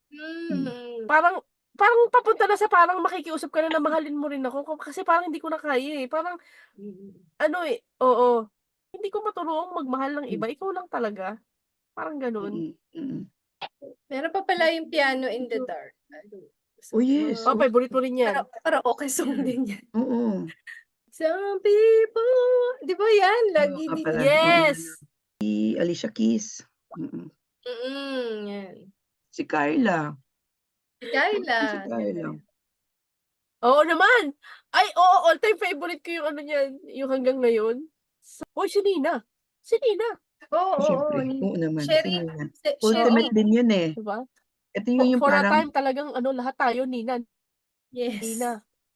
Parang parang papunta na sa parang makikiusap ka na mahalin mo rin ako kasi parang hindi ko na kaya, eh. Parang ano, eh oo. Hindi ko maturuang magmahal ng iba, ikaw lang talaga. Parang gano'n. Meron pa pala yung Piano in the Dark. Oh, yes. Oh, favorite mo rin 'yan. Karaoke song din yan. Oo. Some people, di ba yan? Lagi Oo nga din pala. yan. Yes! Si Alicia Keys. Yan. Si Carla. Si Kyla. Si Carla. Oo naman. Ay, oo, all-time favorite ko yung ano niyan, yung hanggang ngayon. Hoy, si Nina. Si Nina, Siyempre. Oo. Oo naman. Sherry. Sino yan? Sherry. Ultimate din yun eh. 'di ba? Ito yung For a parang, time talagang ano, lahat tayo Nina. Yes.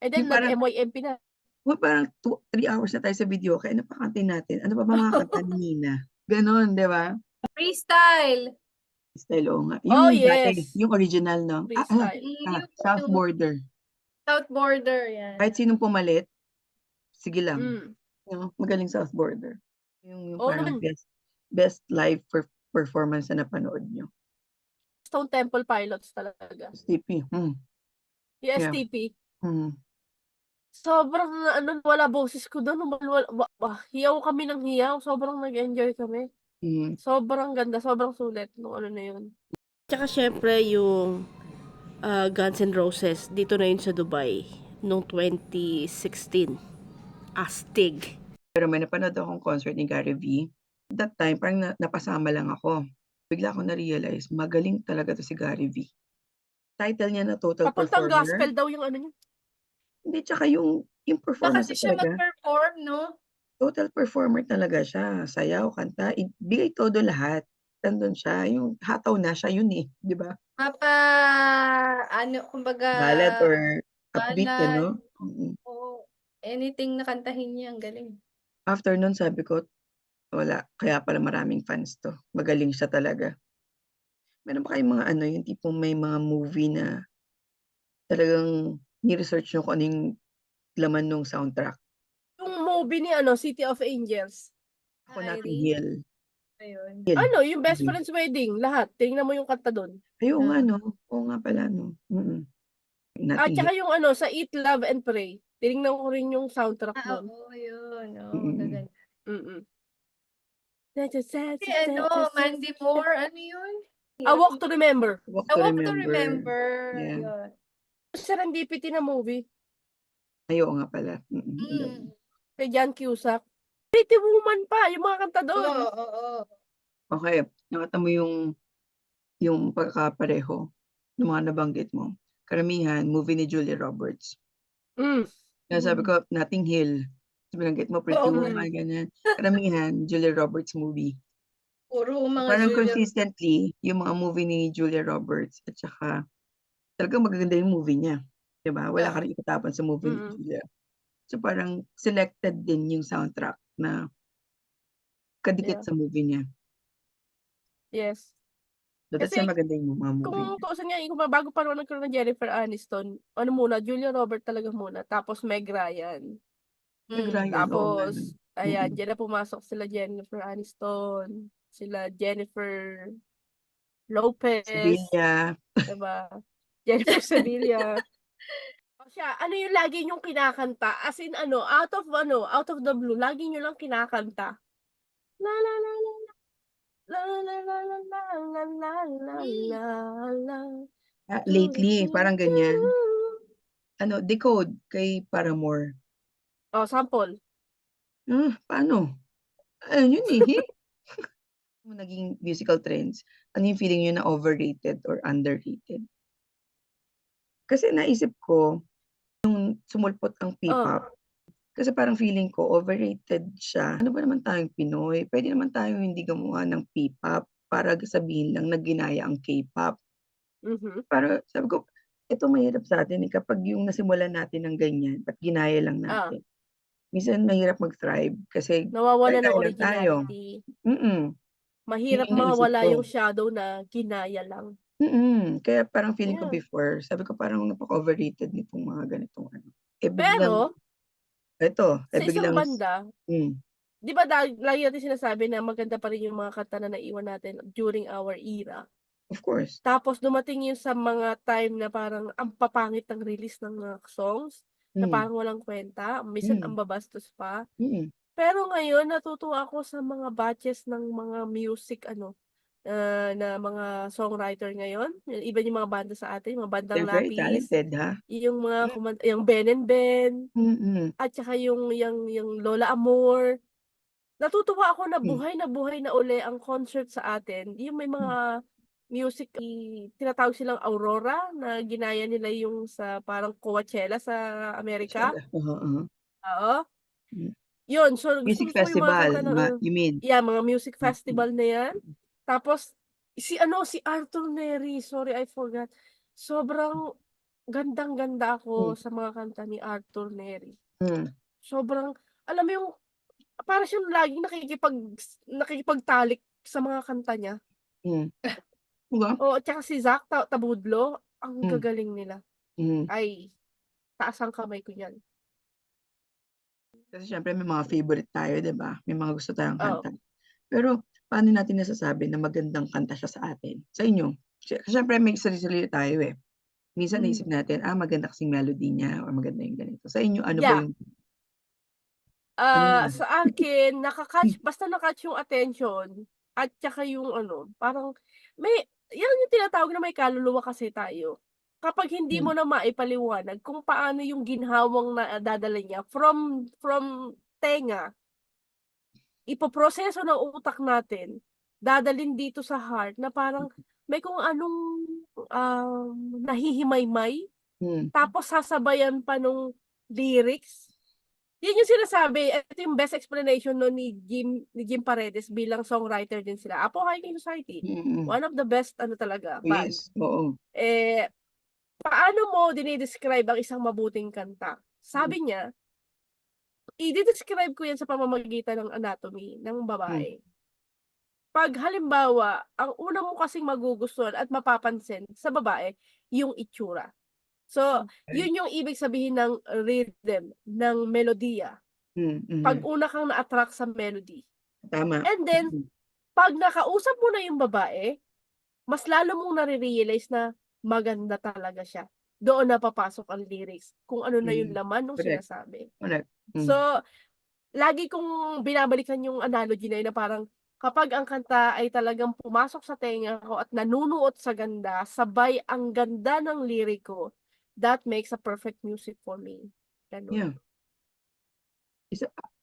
And then yung parang, nag-MYMP na. parang 3 hours na tayo sa video kaya napakantay natin. Ano pa ba mga kanta ni Nina? Ganon, di ba? Freestyle. Style, oo nga. Oh, Yung dati, yes. yung original, no? Freestyle. South Border. South Border, yan. Kahit sinong pumalit, sige lang. Mm. No? Magaling South Border. Yung Oo parang naman. best live performance na napanood nyo. Stone Temple Pilots talaga. STP. Yung Yeah. STP. Sobrang ano, wala boses ko dun. Hiyaw kami ng hiyaw. Sobrang nag-enjoy kami. Sobrang ganda, sobrang sulit nung ano na yun. Tsaka syempre yung Guns N' Roses, dito na yun sa Dubai, noong 2016. Astig. Pero may napanood akong concert ni Gary V. That time, parang napasama lang ako. Bigla ko na-realize, magaling talaga to si Gary V. Title niya na Total Papuntang Performer. gospel daw yung ano niya. Hindi, tsaka yung performance Kasi siya talaga. mag-perform, no? Total performer talaga siya. Sayaw, kanta, ibigay todo lahat. Nandun siya. Yung hataw na siya, yun eh. Di ba? Kumbaga, Ballad or upbeat, ballad. ano? Oo. Anything na kantahin niya, ang galing. After nun, sabi ko, wala. Kaya pala maraming fans to. Magaling siya talaga. Meron ba kayong mga ano, yung tipong may mga movie na talagang ni-research nyo kung ano yung laman ng soundtrack? Yung movie ni City of Angels. Ako Notting Hill. Ayun. Ano, yung Best Friend's Wedding, lahat. Tingnan mo yung kanta doon. Ay, oo nga, no? Oo nga pala, no? At saka yung sa Eat, Love, and Pray. Tinignan ko rin yung soundtrack doon. Oo, yun. Mm-mm. Mandy Moore, ano yun? A Walk to Remember. Walk A to Walk to Remember. Remember. Yeah. Yun. Serendipity na movie. Ay, oo nga pala. Kay John Cusack. Pretty Woman pa, yung mga kanta doon. Oo. Okay, nakita mo yung pagkakapareho ng mga nabanggit mo. Karamihan, movie ni Julia Roberts. Kaya sabi ko, Notting Hill. Binanggit mo, Pretty Woman, ganyan. Karamihan, Julia Roberts movie. Puro mga Parang Julia. consistently, yung mga movie ni Julia Roberts at saka talagang magaganda yung movie niya. Diba? Wala ka rin ikatapan sa movie ni Julia. So parang selected din yung soundtrack na kadikit sa movie niya. Yes. So that's why maganda yung mga movie niya. Kung tuusin nga, bago pa naman nagkaroon ng Jennifer Aniston, ano muna, Julia Roberts talaga muna, tapos Meg Ryan. Meg Ryan, Tapos, ayan, dyan na pumasok sila Jennifer Aniston, sila Jennifer Lopez. Sevilla. Diba? Jennifer Sevilla. O siya, ano yung lagi nyong kinakanta? As in, out of the blue, lagi nyo lang kinakanta. La la la la la. La la la la la la la la la. Lately, parang ganyan. Decode kay Paramore. Oh, sample. Paano? Ayun yun eh. Naging musical trends, ano yung feeling nyo na overrated or underrated? Kasi naisip ko, nung sumulpot ang P-pop, Kasi parang feeling ko overrated siya. Ano ba naman tayong Pinoy, puwede naman tayong hindi gumawa ng P-pop para sabihin lang na ginaya ang K-pop. Mhm. Para sabi ko, ito mahirap sa'tin, eh, kapag yung nasimulan natin ng ganyan at ginaya lang Ah, natin. Minsan mahirap mag-thrive kasi nawawala ng gaya-gaya lang tayo. originality. Mm, yun Mahirap yung naisip mawala yung ko. shadow na ginaya lang. Kaya parang feeling ko Yeah. before, sabi ko parang napaka-overrated nitong mga ganitong ano. Eh, biglang Pero, eto, eh, sa isang biglang banda, hmm, 'di ba lagi natin sinasabi na maganda pa rin yung mga kanta na naiwan natin during our era. of course. Tapos dumating yun sa mga time na parang ang papangit ng release ng mga songs, na Hmm, parang walang kwenta, minsan ang hmm, babastos pa. mm, Pero ngayon natutuwa ako sa mga batches ng mga music ano, na mga songwriter ngayon, even yung mga banda sa atin, mga bandang they're very Lapis, talented, ha? yung mga Hmm, yung Ben and Ben, mm, at saka yung Lola Amor. Natutuwa ako hmm, na buhay na uli ang concert sa atin, yung may hmm, mga music tinatawag silang Aurora na ginaya nila yung sa parang Coachella sa Amerika, Coachella, oo. oo. Hmm, Yun, so music gustong-gusto ko yung mga festival kanta ng you mean? yeah, mga music Mm, festival na yan. Tapos si Arthur Neri, sorry I forgot. Sobrang gandang-ganda hmm, ako sa mga kanta ni Arthur Neri. hmm, Sobrang alam mo yung para siyang laging nakikipagtalik sa mga kanta niya. hmm, 'di ba? Oo, at saka si Zach Tabudlo, ang Hmm, gagaling nila. hmm. Ay, taas ang kamay ko niyan. Kasi siyempre may mga favorite tayo, 'di ba? May mga gusto tayong Oo. kanta. Pero paano natin nasasabi na magandang kanta siya sa atin? Sa inyo? Siyempre may sarili-sarili tayo, eh. Minsan naisip natin, maganda kasing melody niya or maganda yung ganito. Sa inyo ano ba Yeah, yung ano naman? sa akin basta na-catch yung attention at saka yung ano, parang may yan yung tinatawag na may kaluluwa kasi tayo. Kapag hindi Hmm, mo na maipaliwanag kung paano yung ginhawang nadadala niya from tenga, ipoproseso ng utak natin, dadalhin dito sa heart na parang may kung anong, nahihimay-may, hmm, tapos sasabayan pa nung lyrics. Yun yung sinasabi, ito yung best explanation nun ni Jim Paredes bilang songwriter din sila. Apo Hiking Society, mm. one of the best ano talaga, band. Yes, oo. Eh, paano mo dinidescribe ang isang mabuting kanta? Hmm, Sabi niya, ide-describe ko yan sa pamamagitan ng anatomy ng hmm, babae. 'Pag halimbawa, ang una mo kasing magugustuhan at mapapansin sa babae, yung itsura. So, okey. yun yung ibig sabihin ng rhythm, ng melodiya. 'Pag Mhm. una kang na-attract sa melody. Tama. And then, Mm, 'pag nakausap mo na yung babae, mas lalo mong nare-realize na maganda talaga siya. Doon na papasok ang lyrics, kung ano na yung mm. laman nung Correct, sinasabi. correct. So, Hmm, lagi kong binabalikan yung analogy na yun na parang kapag ang kanta ay talagang pumasok sa tenga ko at nanunuot sa ganda, sabay ang ganda ng liriko, that makes a perfect music for me. Ganun. yeah.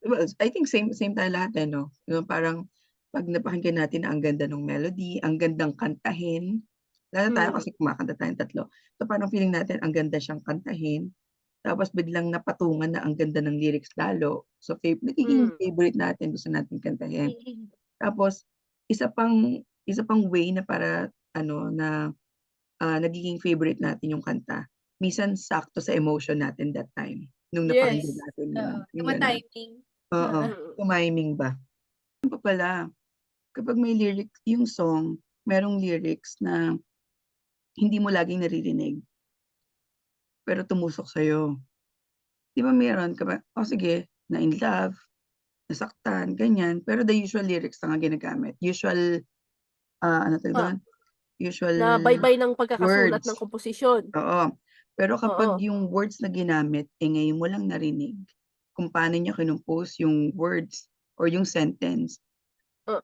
Well, I think same tayo lahat, eh, 'no? Yung parang 'pag napakinggan natin na ang ganda nung melody, ang gandang kantahin, lalo tayo Hmm, kasi kumakanta tayong tatlo. So, parang feeling natin ang ganda siyang kantahin, tapos biglang napatungan na ang ganda ng lyrics lalo. So, nagiging hmm. favorite natin, gusto nating kantahin. Mm. Tapos isa pang way na para ano na, nagiging favorite natin yung kanta, minsan sakto sa emotion natin that time, nung napakinggan Yes, natin yun, oo, yung gano'n. tuma-timing. Oo, Oo. Mm. tumiming ba. Yun pa pala, kapag may lyrics yung song, merong lyrics na hindi mo laging naririnig, pero tumusok sa'yo. 'Di ba meron ka ba, sige, na-in-love, nasaktan, ganyan, pero the usual lyrics lang ang ginagamit. Usual, ano tawag Ah, dun, usual na baybay ng pagkakasulat ng words, komposisyon. oo. Pero kapag Oo. yung words na ginamit, ngayon mo lang narinig kung paano niya kinompose yung words or yung sentence, Uh,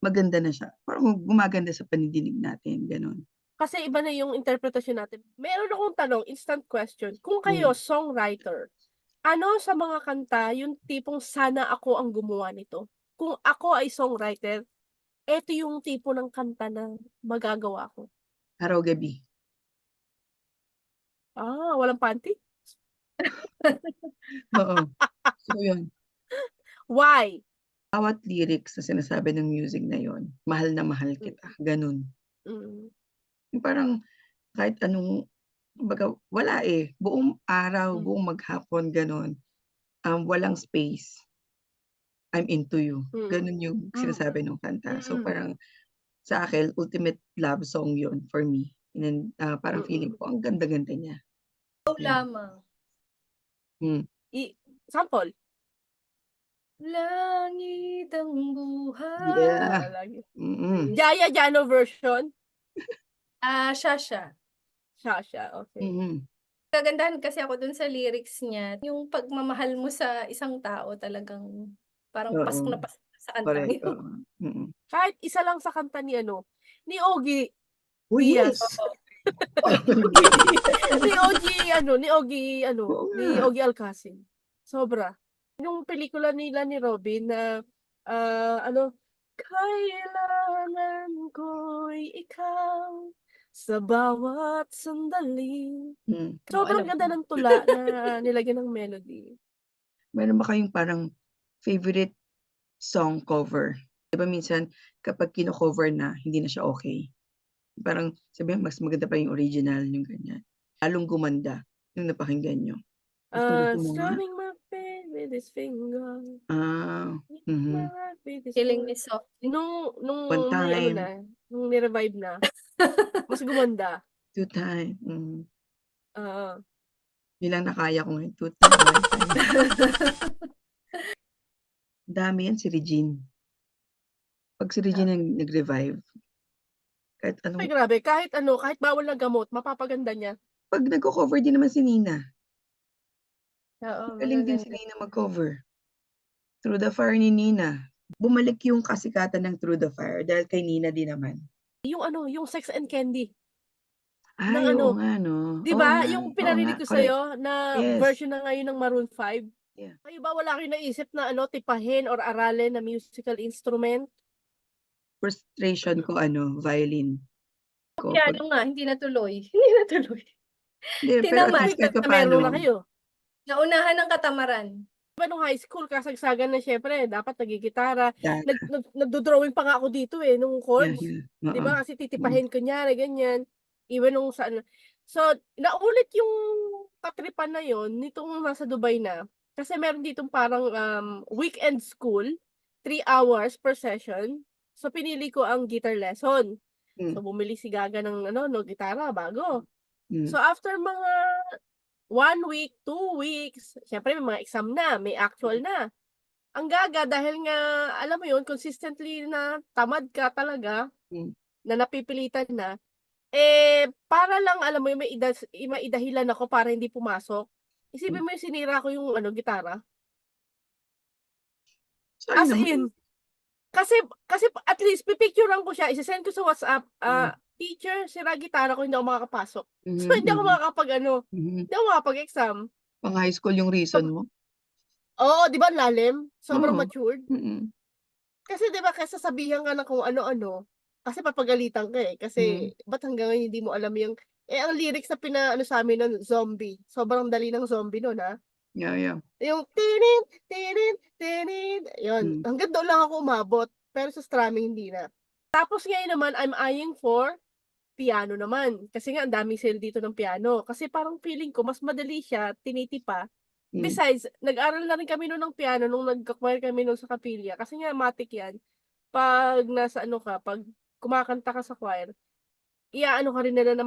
maganda na siya. Parang gumaganda sa panidinig natin, gano'n. Kasi iba na yung interpretasyon natin. Meron akong tanong, instant question. Kung kayo Hmm, songwriter, ano sa mga kanta yung tipong sana ako ang gumawa nito? Kung ako ay songwriter, eto yung tipo ng kanta na magagawa ko. Araw-gabi. Walang panty? Oo. So yun, Why? bawat lyrics na sinasabi ng music na yun, mahal na mahal Mm, kita, gano'n. mm, Yung parang kahit anong kumbaga wala, buong araw, mm, buong maghapon gano'n, walang space, I'm into you, mm, gano'n yung sinasabi nung kanta. So mm, parang sa akin ultimate love song yun for me, and then, parang feeling mm. ko ang ganda-ganda niya, Ikaw yun. lamang. Hmm, Sample. Langit ang yeah, buhay. Lagi. mm, Jaya Jano version. Siya. Siya, okay. mm. Kagandahan kasi ako dun sa lyrics niya, yung pagmamahal mo sa isang tao talagang parang Oo, pasok na pasok sa kantang correct, yun. oo, mm. Kahit isa lang sa kanta ni ni Ogie Oh, Diaz. yes! Oo. Ni Ogie, Oo ni nga, Ogie Alcacin. Sobra. Yung pelikula nila ni Robin na, kailangan ko'y ikaw sa bawat sandali. Oo, Sobrang alam ko. ganda ng tula na nilagyan ng melody. meron ba kayong parang favorite song cover? 'Di ba minsan kapag kino-cover na hindi na siya okey, parang sabihin mas maganda pa yung original, yung ganyan. Lalong gumanda nung napakinggan niyo. Gustong-gusto mo nga? Strumming my pain with his finger, Ah, my mhm. heart with his Killing voice. me softly. One Nung time, nung ni-revive na, mas gumanda. two time, Oo. yun lang nakaya ko ngayon, two time, one time. Dami yan si Regine. 'Pag si Regine ang nag-revive, kahit Ay anong grabe, kahit bawal na gamot mapapaganda niya. 'pag nagko-cover din naman si Nina, Oo, magaling din si magaganda. Nina mag-cover. Through the Fire ni Nina. Bumalik yung kasikatan ng Through the Fire dahil kay Nina din naman. Yung Sex and Candy ng Ay, oo nga 'no, 'di oo ba nga, yung oo nga, pinarinig ko correct. sa'yo na Yes, version na ngayon ng Maroon 5? yeah. Kayo ba wala kayong naisip na tipahin or aralin na musical instrument? Frustration ko violin ko 'pag Piano nga, hindi natuloy. Hindi natuloy. hindi, pero at Tinamad. least kahit Meron na papaano, kayo. Naunahan ng katamaran. 'Di ba nung high school kasagsagan na siyempre dapat naggigitara, dana, nagdo-drawing pa nga ako dito, nung yeah, chords. yeah, 'Di oo, ba kasi mm, titipahin kunyari ganyan, even nung sa ano. So, naulit yung katripan na yun nitong nasa Dubai na, kasi meron ditong parang, weekend school, 3 hours per session. So, pinili ko ang guitar lesson. hmm, So, bumili si Gaga ng gitara bago. hmm, So, after mga 1 week, 2 weeks, siyempre may mga exam na, may actual na. Ang Gaga dahil nga alam mo yun consistently na tamad ka talaga, hmm, na napipilitan na, para lang alam mo yun maidahilan ako para hindi pumasok. hmm. Isipin mo yung sinira ko yung gitara. Sayang As naman, in, kasi kasi at least pipicturean ko siya, ise-send ko sa WhatsApp, hmm, "Teacher, sira gitara ko hindi ako makakapasok." So mhm, hindi ako mhm, mhm. hindi ako makakapag-exam. Pang high school yung reason mo? Oo, 'di ba ang lalim? Sobrang Oo, matured. mm, Kasi 'di ba kaysa sabihan ka ng kung ano-ano, kasi papagalitan ka, hmm, kasi ba't hanggang ngayon hindi mo alam yung ang lyrics na pinaano sa'min nun Zombie, sobrang dali ng Zombie nun, yeah, yeah, yung tinin, tinin, tinin, yun hmm, hanggang dun lang ako umabot, pero sa strumming hindi na. Tapos ngayon naman I'm eyeing for piano naman, kasi nga ang daming sale dito ng piano, kasi parang feeling ko mas madali siya, tinitipa. hmm, Besides, nag-aral na rin kami nun ng piano nung nagka-choir kami nun sa kapilya, kasi nga matic yan. 'Pag nasa ka, 'pag kumakanta ka sa choir, i-aano ka rin nila na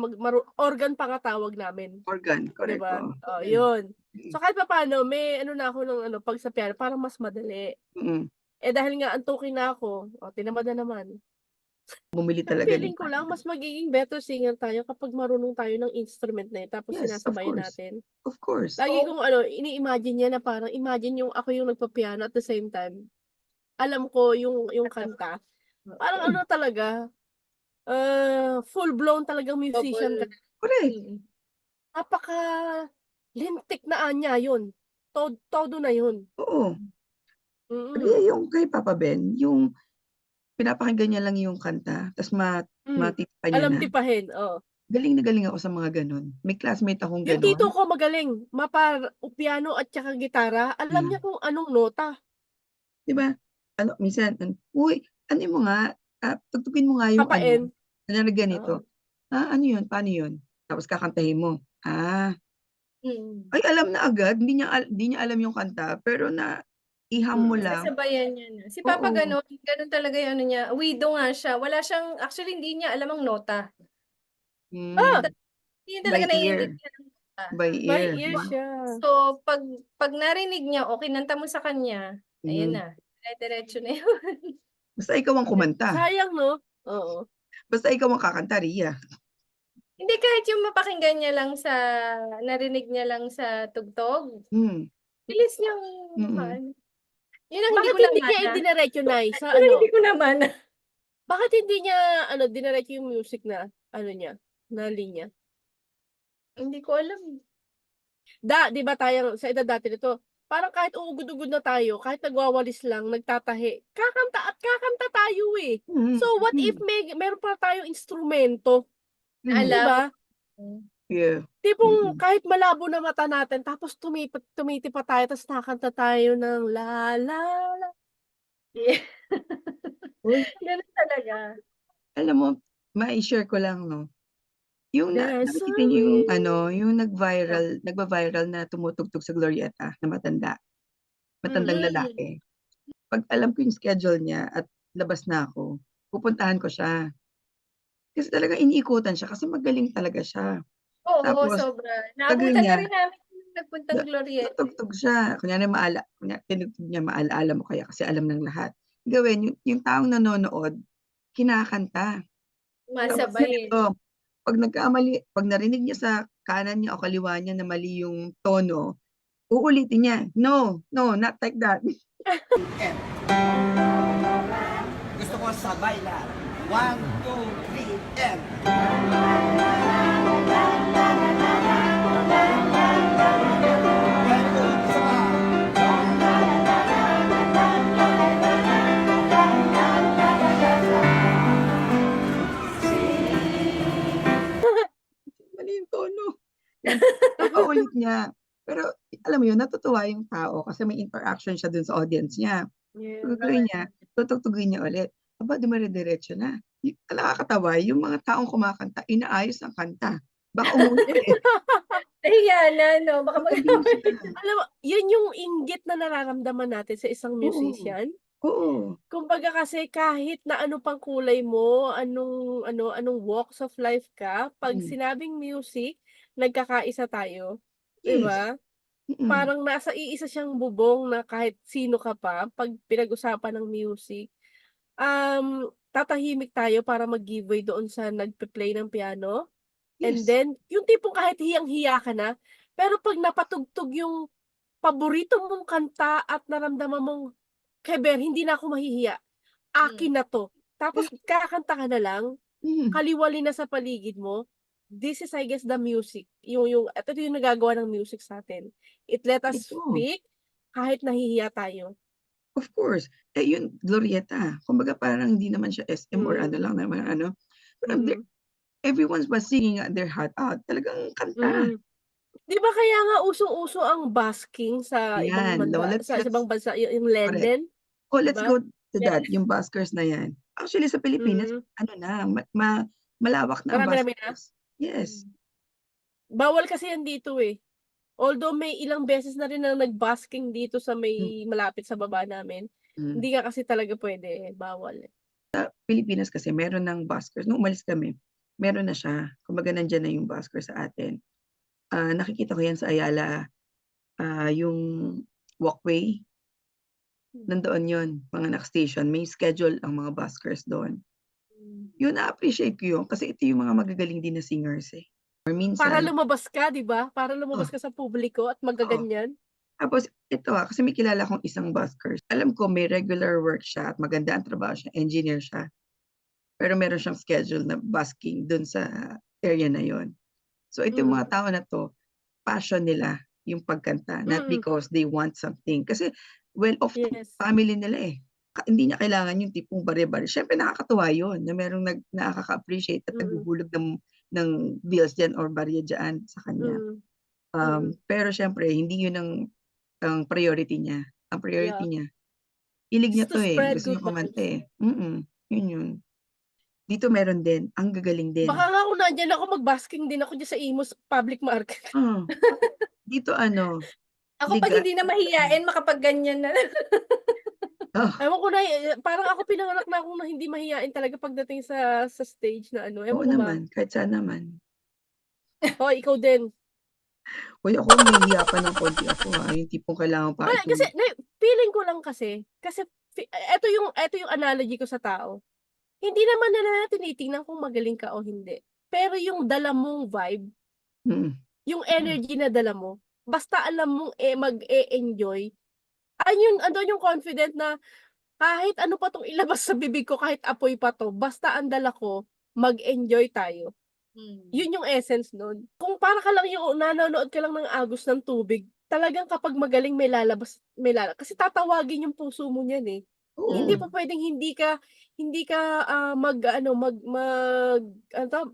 organ pa nga tawag namin, organ, 'di correct, ba? oo, Oh, mm, 'yun. mm, So, kahit papaano may na ako ng 'pag sa piano parang mas madali. mm. Dahil nga antukin na ako, tinamad na naman. Bumili Pero talaga ng feeling ko lang mas magiging better singer tayo kapag marunong tayo ng instrument na yun tapos yes, of sinasabayan course, natin. of course. Lagi kong ini-imagine niya na parang imagine yung ako yung nagpa-piano at the same time, alam ko yung kanta. Parang talaga, full blown talagang musician ka. Double. Correct, Mm. Napaka-lintik na anya yun. Todo na yun. oo. Kaya Mm. yung kay Papa Ben, yung pinapakinggan niya lang yung kanta ta's Hmm, matitipan niya alam na, tipahin, oo. galing na galing ako sa mga gano'n. May classmate akong Yung tito gano'n. ko magaling, piano at saka gitara, alam Hmm. niya kung anong nota. 'Di ba? Ano minsan, "Uy, ano mo nga, tugtugin mo nga yung Kapain. ano, kunyari Oo. ganito." Ano yun, paano yun?" Tapos kakantahin mo. Mm. Ay alam na agad, hindi niya alam yung kanta, pero naiham mo lang. Sasabayan niya na. Si Papa Oo. gano'n talaga yung ano niya, wido nga siya. Wala siyang actually hindi niya alam ang nota. Ah! Hindi niya By talaga ear. naiintindihan ang nota. By By ear. ear siya. So, 'pag narinig niya o kinanta mo sa kanya, ayan Mhm. na, dire-diretso na yun. Basta ikaw ang kumanta. Sayang 'no? Oo. Basta ikaw ang kakanta, Ria. Hindi, kahit yung mapakinggan niya lang sa narinig niya lang sa tugtog, Hmm, bilis niyang mm. makaano. Yun ang hindi Bakit ko hindi niya namana. idiniretso Nay sa Yun ang hindi ano, ko namana. bakit hindi niya ano diniretso yung music na ano niya, na linya? Hindi ko alam. 'Di ba tayong sa edad natin ito, parang kahit uugod-ugod na tayo, kahit nagwawalis lang, nagtatahi, kakanta at kakanta tayo, eh. So, Mm, what if mm, meron pa tayong instrumento, Na 'di mm. alam. ba? Yeah. Tipong Mm. kahit malabo na mata natin tapos tumipi pa tayo ta's nakakanta tayo ng la la la. Yeah. Uy, Ganun talaga. alam mo, mai-share ko lang 'no, yung There's a nakikita niyo yung ano, reason. yung Oh, nagva-viral na tumutugtog sa Glorietta na matandang Mm. lalaki. 'Pag alam ko yung schedule niya at labas na ako, pupuntahan ko siya. Kasi talagang iniikutan siya kasi magaling talaga siya. Oo, Tapos sobra. 'pag Naabutan na ganyan, rin namin yung nagpuntang Glorieta, eh. tutugtog siya. Kunyari tinugtog niya Maalaala Mo Kaya kasi alam ng lahat. Gawin yung taong nanonood, kinakanta. Tapos Sumasabay, eh. ganito, 'pag narinig niya sa kanan niya o kaliwa niya na mali yung tono, uulitin niya, "No, no, not like that." Gusto ko sabay lahat. 1, 2, 3, and... Mali yung tono. Yun, papaulit niya. Pero alam mo yun, natutuwa yung tao kasi may interaction siya dun sa audience niya. yes. Gagawin niya, tutugtugin niya ulit. Aba, dumire-diretso na. Nakakatawa yung mga taong kumakanta, inaayos ang kanta. Baka umulit eh. Nahiya na 'no, baka Sasabihin siya. Alam mo, yun yung inggit na nararamdaman natin sa isang Oo, musician. oo. Kumbaga kasi kahit na ano pang kulay mo, anong walks of life ka, 'pag Hmm, sinabing music, nagkakaisa tayo, 'di yes. ba? Mm, Parang nasa iisa siyang bubong na kahit sino ka pa 'pag pinag-usapan ng music, tatahimik tayo para mag-give way doon sa nagpe-play ng piano, and yes. then yung tipong kahit hiyang-hiya ka na, pero 'pag napatugtog yung paborito mong kanta at naramdaman mong, "Keber, hindi na ako mahihiya, Hmm. akin na 'to." Tapos kakanta ka na lang, Mm, kaliwali na sa paligid mo, this is I guess the music, yung ito yung nagagawa ng music sa'tin. It let us ito, speak kahit nahihiya tayo. of course. Eh, yun Glorietta, kumbaga parang hindi naman siya SM or ano Mm, lang naman ano, parang mm, everyone was singing their heart out, talagang kanta. mm. 'Di ba kaya nga usong-uso ang busking sa ibang Ayan, bansa, let's sa let's ibang bansa, yung correct. Lenden, Oh, 'di let's ba? go to that, Yes. yung buskers na yan. Actually sa Pilipinas Mm, ano na, malawak na ang marami-rami na? buskers. Yes. Hmm. Bawal kasi yan dito, eh. Although may ilang beses na rin na nag-busking dito sa Hmm, may malapit sa baba namin, hmm. hindi nga kasi talaga puwede, eh, bawal, eh. Pilipinas kasi meron ng buskers, nung umalis kami, meron na siya. Kumbaga nandiyan na yung busker sa atin. Nakikita ko yan sa Ayala, yung walkway, nandoon yun, mga naka-station, may schedule ang mga buskers doon. Hmm. Yun na-appreciate ko yun kasi ito yung mga magagaling din na singers, eh. Or Para minsan lumabas ka, 'di ba? Para oh, lumabas ka sa publiko at oo. magaganyan. Tapos ito, kasi may kilala akong isang buskers. Alam ko may regular work siya at maganda ang trabaho siya, engineer siya. Pero meron siyang schedule na busking dun sa area na yon. So ito yung Mm, mga tao na 'to, passion nila yung pagkanta, not mm, because they want something. Kasi well-off tong yes. family nila, eh. Hindi niya kailangan yung tipong bare-bare. Siyempre nakakatuwa yun na merong nakaka-appreciate at Mm, naghuhulog ng ng bills diyan or barya diyan sa kanya. Pero syempre hindi yun ang priority niya. Ang priority niya, hilig niya Just to 'to, eh, spread gusto niya good kumanta, vibes. yun. Dito meron din, ang gagaling din. Baka nga kung nandiyan ako, mag-basking din ako diyan sa Imus Public Market. Dito Ako pag hindi na mahiyain, makapag-ganyan na. Ewan ko na, parang ako pinanganak na akong hindi mahiyain talaga pagdating sa stage na ano, Oo ewan ko ba. naman, kahit saan naman. Hoy, ikaw din. Hoy, ako mahihiya pa ng konti ako, yung tipong kailangan pa Kasi feeling ko lang kasi eto yung analogy ko sa tao. Hindi naman nila tinitingnan kung magaling ka o hindi. Pero yung dala mong vibe, yung energy na dala mo, basta alam mong mag-e-enjoy, andun yung confident na kahit ano pa tong ilabas sa bibig ko, kahit apoy pa 'to, basta ang dala ko, mag-enjoy tayo. Yun yung essence nun. Kung para ka lang yung nanonood ka lang ng agos ng tubig, talagang kapag magaling may lalabas kasi tatawagin yung puso mo niyan, eh. Hindi Oo. po puwedeng hindi ka, mag-ano,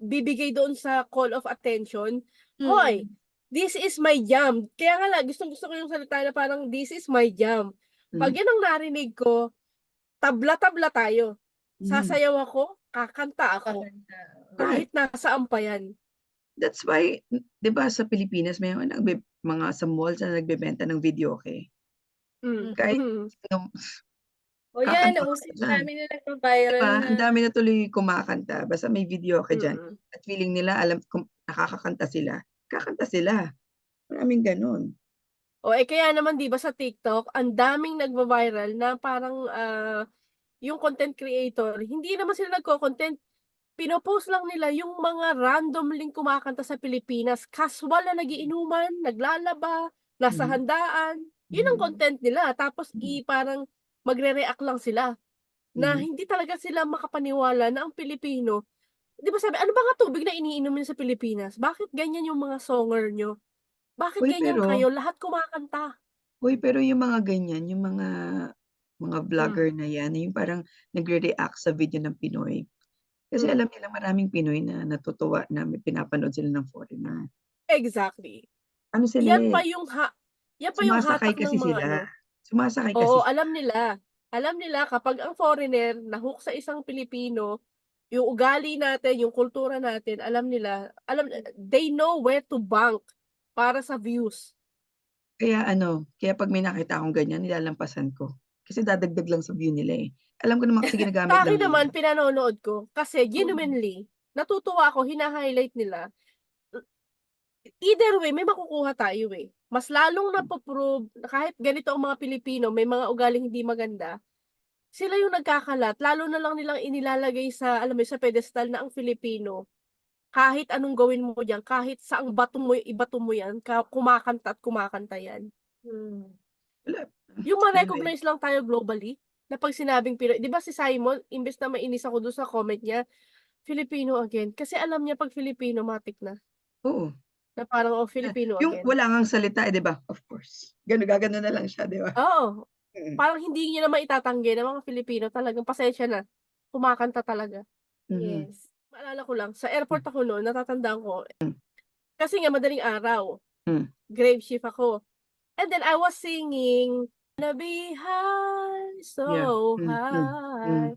bibigay doon sa call of attention. "Hoy, this is my jam." Kaya nga gustong-gusto ko yung salita na parang, "This is my jam." 'Pag yun ang narinig ko, tabla-tabla tayo. Sasayaw ako, kakanta ako, kahit nasaan pa yan. That's why, 'di ba sa Pilipinas may mga sa malls na nagbebenta ng videoke. Kahit sino O yan, kakanta nauso ka yung diyan. dami na nagpa-viral Diba, na. ang dami na tuloy kumakanta basta may videoke diyan at feeling nila alam kung nakakakanta sila, kakanta sila. Maraming gano'n. Kaya naman 'di ba sa TikTok, ang daming nagva-viral na parang, yung content creator, hindi naman sila nagko-content, pino-post lang nila yung mga randomling kumakanta sa Pilipinas, casual na nagiinuman, naglalaba, nasa handaan, yun ang content nila. Tapos parang magre-react lang sila, na hindi talaga sila makapaniwala na ang Pilipino, 'di ba sabi, "Ano ba nga tubig na iniinom niyo sa Pilipinas? Bakit ganyan yung mga songer niyo? Bakit Uy, ganyan kayo, lahat kumakanta?" pero yung mga ganyan, yung mga vlogger na yan, yung parang nagre-react sa video ng Pinoy. Kasi alam nila maraming Pinoy na natutuwa na may pinapanood sila ng foreigner. Exactly. Ano sila, Yan pa eh, yung sumasakay hatak ng kasi mga sila. ano. Sumasakay kasi Oo, sila. alam nila kapag ang foreigner na-hook sa isang Pilipino, yung ugali natin, yung kultura natin, they know where to bank para sa views. Kaya 'pag may nakita akong ganyan nilalampasan ko. Kasi dadagdag lang sa view nila, eh. Alam ko naman kasi ginagamit Sa lang akin nila. naman pinanonood ko kasi Oo. genuinely natutuwa ako, hina-highlight nila. Either way may makukuha tayo, eh. Mas lalong napo-prove na kahit ganito ang mga Pilipino, may mga ugaling hindi maganda, sila yung nagkakalat, lalo na lang nilang inilalagay sa alam mo yun, sa pedestal na ang Filipino, kahit anong gawin mo diyan, kahit saang ibato mo yan, kumakanta at kumakanta yan. Wala, Yung anyway. ma-recognize lang tayo globally, na 'pag sinabing Pinoy, 'di ba si Simon imbes na mainis ako dun sa comment niya, Filipino again, kasi alam niya 'pag Filipino matik na, Oo. na parang, Filipino Yung again. wala ngang salita, eh, 'di ba? Of course. Gaganon na lang siya, 'di ba? Oo, Mm. parang hindi niyo na maitatanggi na mga Filipino talagang pasensya na, kumakanta talaga. Mhm. Yes. Maalala ko lang, sa airport ako no'n, natatandaan ko, kasi nga madaling araw, Hmm. grave shift ako, and then I was singing, "Wanna be high, Yeah. so Hmm. high."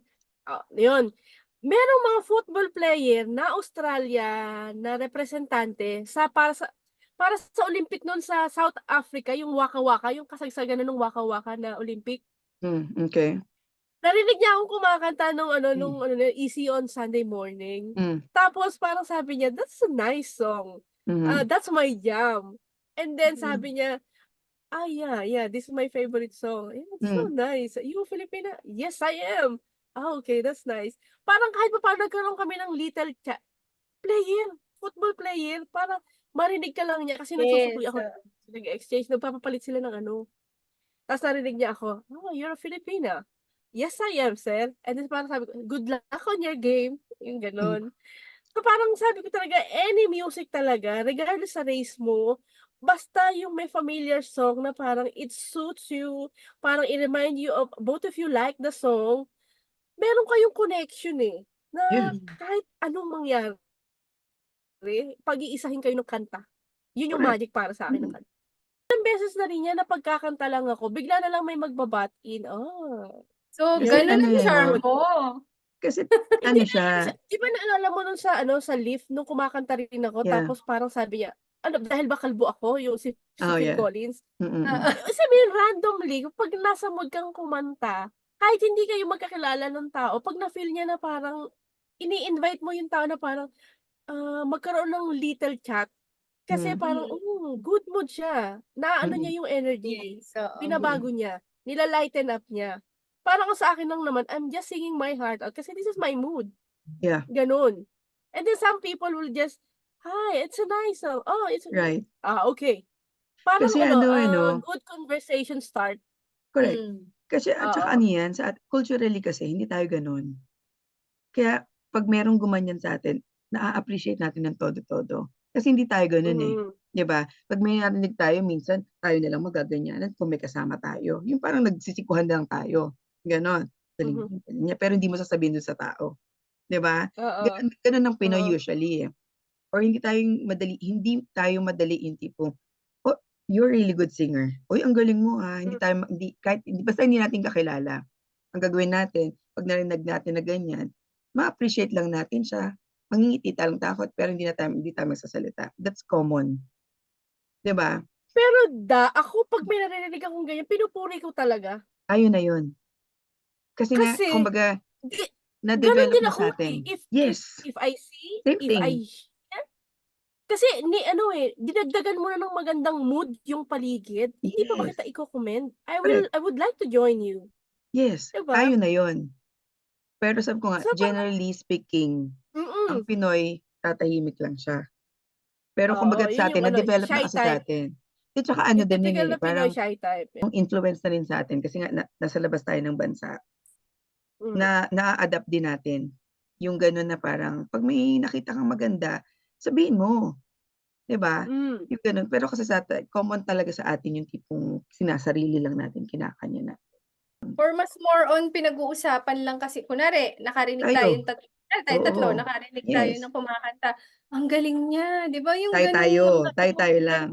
Yun. Merong mga football player na Australia na representante para sa Olympic no'n sa South Africa, yung Waka Waka, yung kasagsagan ng Waka Waka na Olympic. Okey. Narinig niya akong kumakanta Hmm. nung Easy on Sunday Morning. Hmm. Tapos parang sabi niya, "That's a nice song. Mhm. That's my jam." And then Mm. sabi niya, yeah, yeah, this is my favorite song." It's so Hmm. nice. "You Filipina?" "Yes, I am." Okay, that's nice." Parang kahit papaano nagkaroon kami ng little player, football player, para marinig ka lang niya kasi nagsusukli Yes, ako, nag-e-exchange, nagpapapalit sila ng ano. Ta's narinig niya ako, "Oh, you're a Filipina." "Yes, I am, sir." And then parang sabi ko, "Good luck on your game." Yung Hmm. gano'n. So parang sabi ko talaga, any music talaga, regardless sa race mo, basta yung may familiar song na parang it suits you, parang i-remind you of both of you like the song, meron kayong connection, eh, na Yun. kahit anong mangyari. pag-iisahin kayo ng kanta. Yun yung Correct. magic para sa akin ng kanta. Ilang beses na rin yan na pagkakanta lang ako, bigla na lang may magba-butt in. So, Kasi ganun ano ang eh, charm no? mo. Kasi Hindi ano na siya, di ba naalala mo nun sa lift nung kumakanta rin ako, yeah. tapos parang sabi niya, dahil ba kalbo ako, yung si Oh, Phil yeah. Collins. Mm-mm. Sabihin, randomly, pag nasa mood kang kumanta, kahit hindi kayo magkakilala ng tao, pag na-feel niya na parang, ini-invite mo yung tao na parang, magkaroon ng little chat. Kasi parang, good mood siya. Naano niya yung energy. Yes. Oo. Binabago niya. Nilalighten up niya. Parang sa akin lang naman, I'm just singing my heart out kasi this is my mood. Yeah. Ganon. And then some people will just, hi, it's a nice song. Oh, it's Right. okay. Parang Kasi ano eh, no? good conversation start. Correct. Kasi at saka Oo. ano yan, culturally kasi, hindi tayo ganun. Kaya, pag merong gumanyan sa atin, na-appreciate natin ng todo-todo. Kasi hindi tayo ganun eh. Mhm. 'Di ba? Pag may narinig tayo, minsan, tayo na lang magaganyanan kung may kasama tayo. Yung parang nagsisikuhan lang tayo. Ganon. Mhm. Pero hindi mo sasabihin dun sa tao. 'Di ba? Oo. Ganun ang Pinoy Oo. usually eh. Or hindi tayo madali yung tipong, oh, you're a really good singer. Uy, ang galing mo ah. Basta hindi natin kakilala. Ang gagawin natin, pag narinig natin na ganyan, ma-appreciate lang natin siya. Mangingiti tayo ng takot, pero hindi tayo magsasalita. That's common. 'Di ba? Pero ako pag may naririnig akong ganyan, pinupuri ko talaga. Ayun na yun. Kasi nga, Kasi, kumbaga, ganon na-develop din na ako sa atin. eh. Yes. If I see, Same if thing. I hear, kasi dinagdagan mo na ng magandang mood yung paligid. Hindi pa ba Yes. kita i-commend? I Correct. would like to join you. Yes. Diba? Ayun na yun. Pero sabi ko nga, So, generally speaking, ang mm. Pinoy, tatahimik lang siya. Pero Oo, kumbaga sa yun yung atin, na-develop na shy kasi sa type. atin. At saka ano Yung din yun typical eh, na Pinoy parang shy type. yung influence na rin sa atin kasi nga nasa labas tayo ng bansa. Na na-adapt din natin yung gano'n na parang pag may nakita kang maganda, sabihin mo, 'di ba? Yung gano'n. Pero kasi common talaga sa atin yung tipong sinasarili lang natin, kinakanya na. Or mas more on pinag-uusapan lang kasi kunwari nakarinig tayong tatlo, nakarinig tayo Yes. ng kumakanta, ang galing niya, 'di ba yung Tayo ganung lang.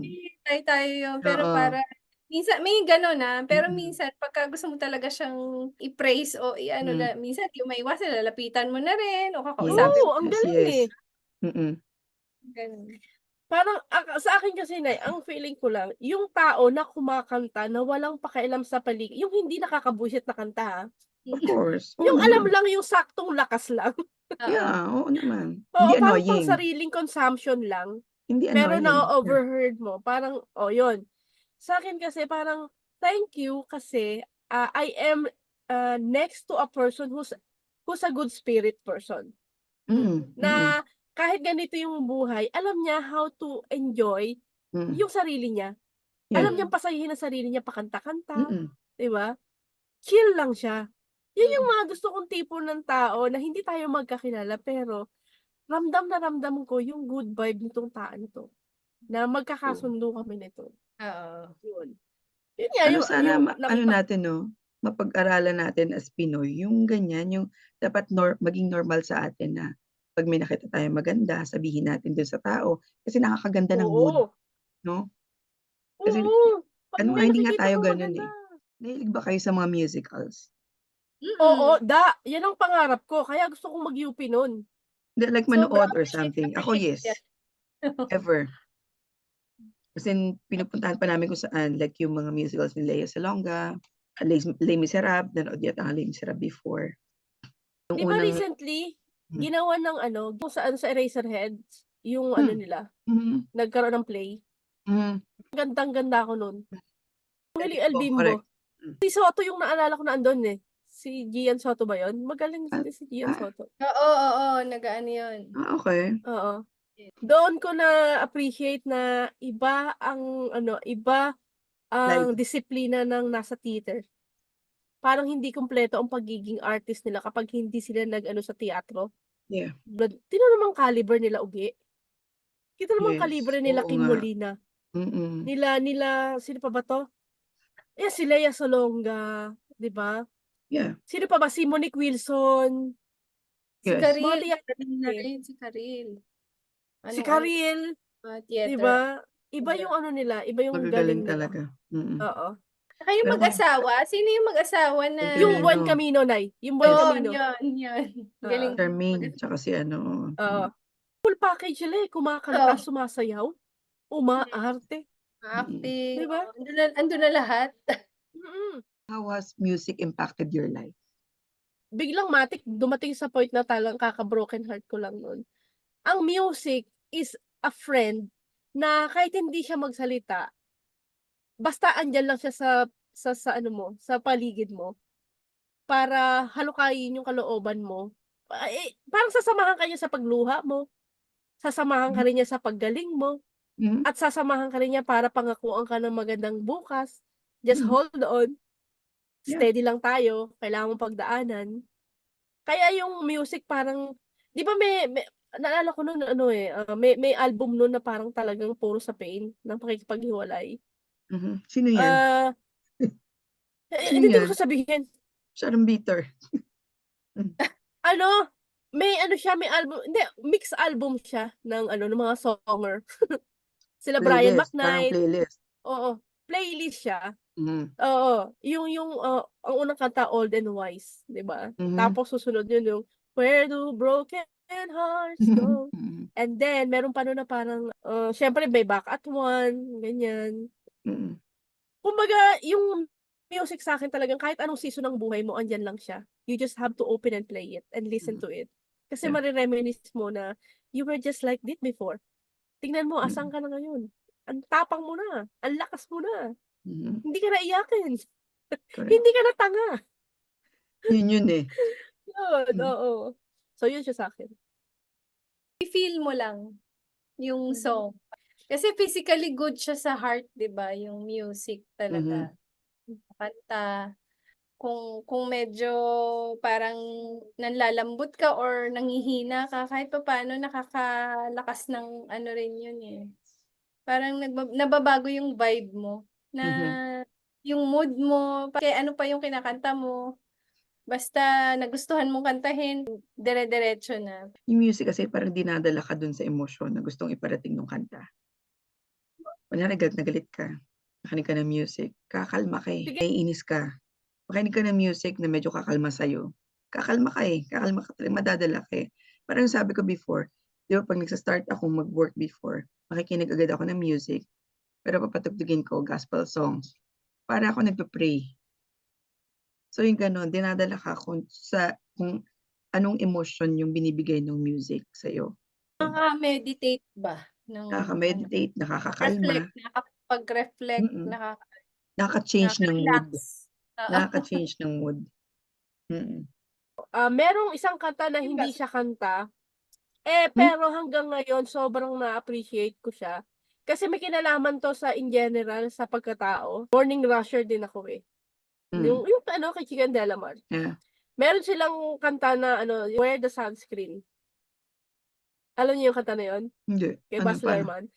tayo yun. Pero Oo. para minsan may gano'n pero minsan pagka gusto mo talaga siyang i-praise o minsan di mo maiwasan lalapitan mo na rin o kakausapin mo. Ang galing eh. Ganun. Parang sa akin kasi ang feeling ko lang, yung tao na kumakanta na walang pakialam sa paligid, yung hindi nakakabuisit na kanta ha. Of course. Yung alam lang yung saktong lakas lang. Yeah, oo naman. Oo, Hindi parang pang annoying. sariling consumption lang. Hindi Pero annoying. na-overheard mo, parang, yun. Sa akin kasi parang, thank you kasi I am next to a person who's a good spirit person. Na kahit ganito yung buhay, alam niya how to enjoy yung sarili niya. Alam niyang pasayahin ang sarili niya, pakanta-kanta, 'di ba? Chill lang siya. Yun yung mga gusto kong tipo ng tao na hindi tayo magkakilala pero ramdam na ramdam ko yung good vibe nitong tao na 'to, na magkakasundo kami nito. Oo. Yun. Yun nga Sana yung nakita natin 'no, mapag-aralan natin as Pinoy yung ganyan, yung dapat maging normal sa atin na pag may nakita tayong maganda, sabihin natin dun sa tao kasi nakakaganda ng mood, no? Kasi pag may hindi nga nakikita tayo kang ganun maganda. eh. Nahilig ba kayo sa mga musicals? Oo, yan ang pangarap ko kaya gusto kong mag-UP nun. Like manood or something? Ako yes. Ever. Kasi pinupuntahan pa namin kung saan, like yung mga musicals ni Lea Salonga, Les Miserables, nanood yata ang Les Miserables before. Di ba recently, ginawa ng kung saan sa Eraserheads, yung nila, nagkaroon ng play. Gandang-ganda ako nun. Willie Albimbo. Si Soto yung naalala ko na andun eh. Si Gian Soto ba yun? Magaling si Gian Soto. Oo, nag-ano yun. Okay. Oo. Doon ko na appreciate na iba ang disiplina ng nasa theater. Parang hindi kumpleto ang pagiging artist nila kapag hindi sila nag-ano sa teatro. Yeah. Tingnan naman caliber nila Ugi. Kita naman caliber nila King Molina. Nila sino pa ba to? Si Lea Salonga, 'di ba? Yeah. Sino pa ba? Si Monique Wilson. Si Yes. Karil. Si Karil. Si Karil. Si Anong Cariel, di theater. ba? Iba Iba. yung ano nila, iba yung Magagaling galing nila. talaga. Mm. Oo. Saka yung Pero kung mag-asawa, sino yung mag-asawa na... Yung Camino. Buen Camino, Nay. Yung Buen Yun, Camino. yun. Oo. Galing. Charmaine, tsaka si ano. Oo. Full package sila eh. Kumakanta, Oo. sumasayaw, umaarte. Acting. Di ba? Andun na lahat. Mm. How has music impacted your life? Biglang matik, dumating sa point na talang kaka-broken heart ko lang nun. Ang music is a friend na kahit hindi siya magsalita, basta andyan lang siya sa ano mo, sa paligid mo, para halukayin yung kalooban mo. Parang sasamahan ka niya sa pagluha mo, sasamahan ka rin niya sa paggaling mo, Mm. at sasamahan ka rin niya para pangakuan ka ng magandang bukas. Just Mm. hold on. Yeah. Steady lang tayo, kailangan mong pagdaanan. Kaya yung music parang, di ba may naalala ko nun ano eh, may album nun na parang talagang puro sa pain ng pakikipaghiwalay. Mhm. Sino yan? Sino Hindi ko yan? sasabihin. Sharon Bitter. Ano, may ano siya, may album, hindi, mix album siya ng ano, ng mga songer. Sila Brian Playlist. Parang McKnight. playlist. Oo, playlist siya. Mhm. Oo, yung ang unang kanta, Old and Wise, 'di ba? Mhm. Tapos susunod yun yung Where Do Broken Hearts Go? Mhm. And then meron pa nun na parang syempre may Back at One, ganyan. Mhm. Kumbaga yung music sa akin talagang kahit anong season ng buhay mo, andiyan lang siya. You just have to open and play it and listen to it. Kasi Yeah. mare-reminisce mo na you were just like this before. Tingnan mo, asan ka na ngayon? Ang tapang mo na, ang lakas mo na. Mhm. Hindi ka na iyakin. Correct. Hindi ka na tanga. Yun eh. Yun, Mm. oo. So, yun siya sa'kin. I-feel mo lang yung song. Kasi physically good siya sa heart, 'di ba? Yung music talaga. Kanta. Kung medyo parang nanlalambot ka or nanghihina ka, kahit papaano nakakalakas ng ano rin yun eh. Parang nababago yung vibe mo. Na yung mood mo, kaya ano pa yung kinakanta mo. Basta nagustuhan mong kantahin, dire-diretso na. Yung music kasi parang dinadala ka dun sa emosyon na gustong iparating ng kanta. Kunyari galit na galit ka, nakinig ka ng music, kakalma ka eh. Naiinis ka, makinig ka ng music na medyo kakalma sa'yo. Kakalma ka eh, madadala ka eh. Parang sabi ko before, di ba pag nagsa-start akong mag-work before, makikinig agad ako ng music, pero papatugtugin ko gospel songs. Para ako nagpe-pray. So yung gano'n, dinadala ka kung anong emosyon yung binibigay ng music sa'yo. Nakaka-meditate ba? Nakaka-meditate, nakakakalma. Nakakapag-reflect, Nakaka-change ng mood. relax. Nakaka-change ng mood. Merong isang kanta na hindi siya kanta, pero hanggang ngayon sobrang na-appreciate ko siya. Kasi may kinalaman to sa in general sa pagkatao. Morning rusher din ako eh. Yung ano kay Chicken Delamar. Yeah. Meron silang kanta na ano, Wear the Sunscreen. Alam niyo yung kanta na yun? Hindi. Kay Ano Baz pa? Luhrmann.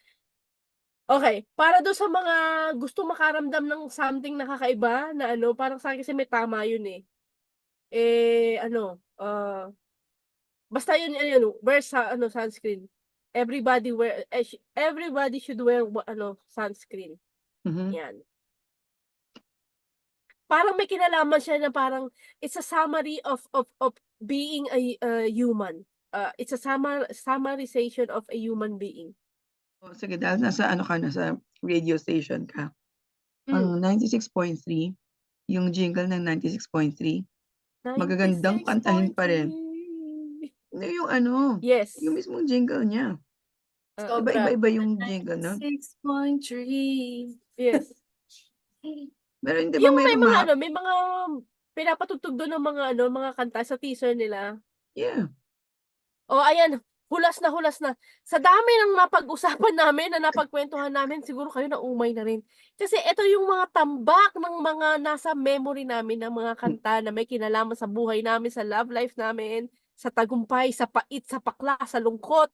Okay, para doon sa mga gusto makaramdam ng something nakakaiba na ano, parang sa akin kasi may tama yun eh. Basta yun, wear sunscreen. Everybody should wear sunscreen. Yan. Parang may kinalaman siya na parang it's a summary of being a human. It's a summarization of a human being. Oh, sige, dahil nasa radio station ka. Ang 96.3, yung jingle ng 96.3, magagandang kantahin pa rin. Yung Yes. yung mismong jingle niya. Iba-iba yung jingle, no? 6.3. Yes. Pero hindi ba may mga pinapatugtog doon ng mga kanta sa teaser nila. Yeah. Oh, ayan, hulas na. Sa dami ng napag-usapan namin, na napagkwentuhan namin, siguro kayo naumay na rin. Kasi ito yung mga tambak ng mga nasa memory namin ng mga kanta na may kinalaman sa buhay namin, sa love life namin, sa tagumpay, sa pait, sa pakla, sa lungkot,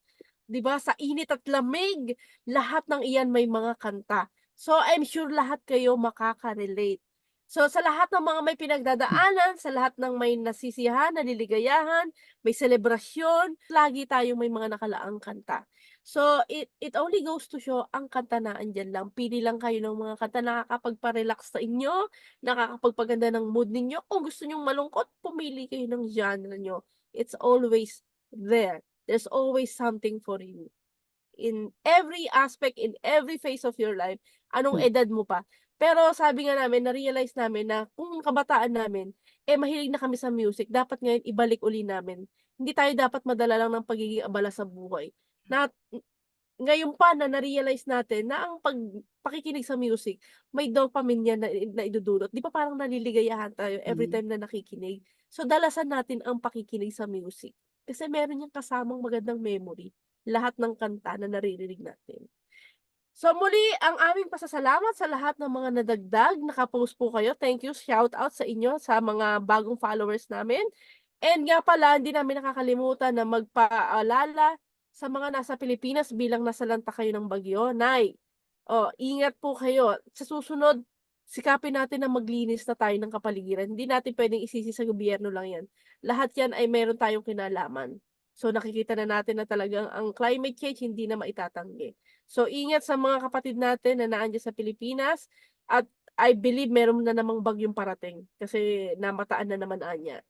'di ba? Sa init at lamig, lahat ng iyan may mga kanta. So I'm sure lahat kayo makaka-relate. So sa lahat ng mga may pinagdadaanan, sa lahat ng may nasisiyahan, naliligayahan, may selebrasyon, lagi tayong may mga nakalaang kanta. So it only goes to show ang kanta na andiyan lang. Pili lang kayo ng mga kanta na nakakapagpa-relax sa inyo, nakakapagpaganda ng mood ninyo. Kung gusto niyong malungkot, pumili kayo ng genre niyo. It's always there. There's always something for you. In every aspect, in every phase of your life, anong edad mo pa. Pero sabi nga namin, na-realize namin na kung kabataan namin, mahilig na kami sa music, dapat ngayon ibalik uli namin. Hindi tayo dapat madala lang ng pagiging abala sa buhay. Ngayon pa na na-realize natin na ang pakikinig sa music, may dopamine yan na idudulot. Di ba parang naliligayahan tayo every time na nakikinig? So dalasan natin ang pakikinig sa music. Kasi meron niyang kasamang magandang memory. Lahat ng kanta na naririnig natin. So muli, ang aming pasasalamat sa lahat ng mga nadagdag, nakapost po kayo. Thank you, shout out sa inyo, sa mga bagong followers namin. And nga pala, hindi namin nakakalimutan na magpaalala sa mga nasa Pilipinas bilang nasalanta kayo ng bagyo. Nay, ingat po kayo. Sa susunod, sikapin natin na maglinis na tayo ng kapaligiran. Hindi natin pwedeng isisi sa gobyerno lang yan. Lahat yan ay meron tayong kinalaman. So nakikita na natin na talagang ang climate change hindi na maitatanggi. So ingat sa mga kapatid natin na naandyan sa Pilipinas at I believe meron na namang bagyong parating kasi namataan na naman anya.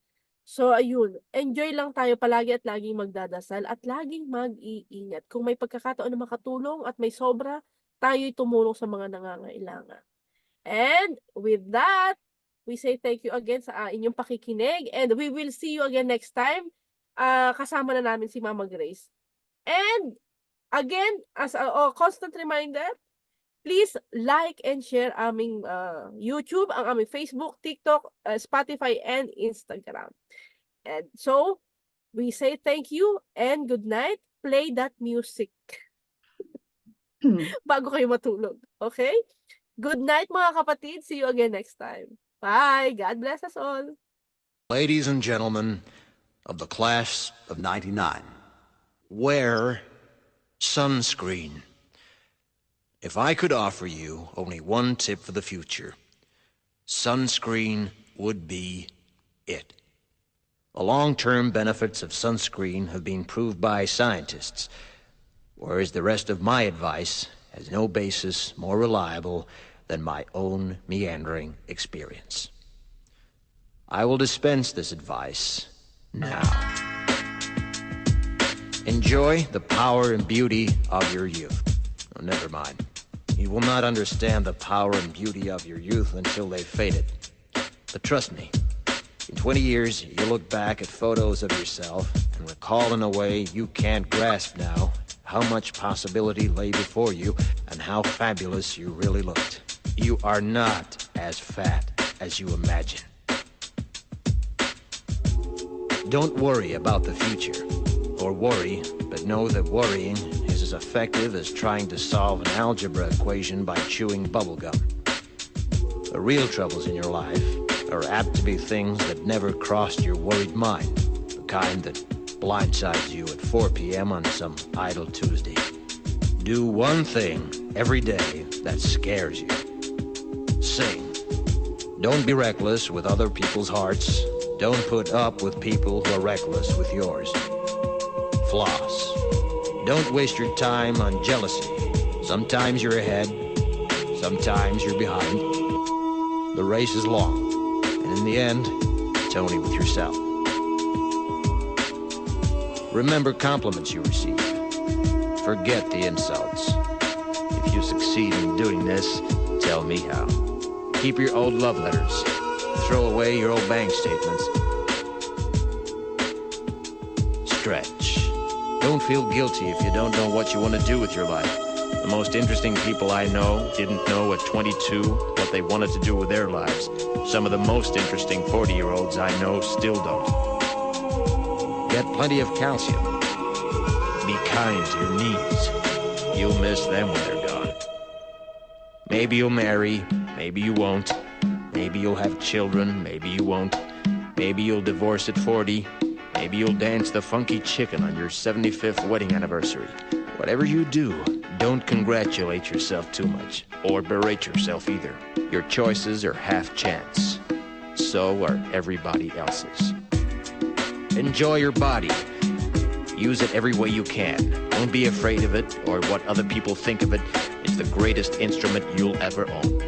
So ayun, enjoy lang tayo palagi at laging magdadasal at laging mag-iingat. Kung may pagkakataon na makatulong at may sobra, tayo'y tumulong sa mga nangangailangan. And with that, we say thank you again sa inyong pakikinig and we will see you again next time. Kasama na namin si Mama Grace. And again, as a constant reminder, please like and share aming YouTube, ang aming Facebook, TikTok, Spotify, and Instagram. And so, we say thank you and good night. Play that music. Bago kayo matulog. Okay? Good night mga kapatid. See you again next time. Bye. God bless us all. Ladies and gentlemen of the class of 99, wear sunscreen. If I could offer you only one tip for the future, sunscreen would be it. The long-term benefits of sunscreen have been proved by scientists, whereas the rest of my advice has no basis more reliable than my own meandering experience. I will dispense this advice now. Enjoy the power and beauty of your youth. Oh, never mind. You will not understand the power and beauty of your youth until they've faded. But trust me, in 20 years, you'll look back at photos of yourself and recall in a way you can't grasp now how much possibility lay before you and how fabulous you really looked. You are not as fat as you imagine. Don't worry about the future, or worry, but know that worrying is as effective as trying to solve an algebra equation by chewing bubblegum. The real troubles in your life are apt to be things that never crossed your worried mind, the kind that blindsides you at 4 p.m. on some idle Tuesday. Do one thing every day that scares you. Sing. Don't be reckless with other people's hearts. Don't put up with people who are reckless with yours. Floss. Don't waste your time on jealousy. Sometimes you're ahead, sometimes you're behind. The race is long, and in the end, it's only with yourself. Remember compliments you receive. Forget the insults. If you succeed in doing this, tell me how. Keep your old love letters. Throw away your old bank statements. Stretch. Don't feel guilty if you don't know what you want to do with your life. The most interesting people I know didn't know at 22 what they wanted to do with their lives. Some of the most interesting 40-year-olds I know still don't. Get plenty of calcium. Be kind to your knees. You'll miss them when they're gone. Maybe you'll marry, maybe you won't. Maybe you'll have children, maybe you won't. Maybe you'll divorce at 40. Maybe you'll dance the funky chicken on your 75th wedding anniversary. Whatever you do, Don't congratulate yourself too much, or berate yourself either. Your choices are half chance. So are everybody else's. Enjoy your body. Use it every way you can. Don't be afraid of it or what other people think of it. It's the greatest instrument you'll ever own.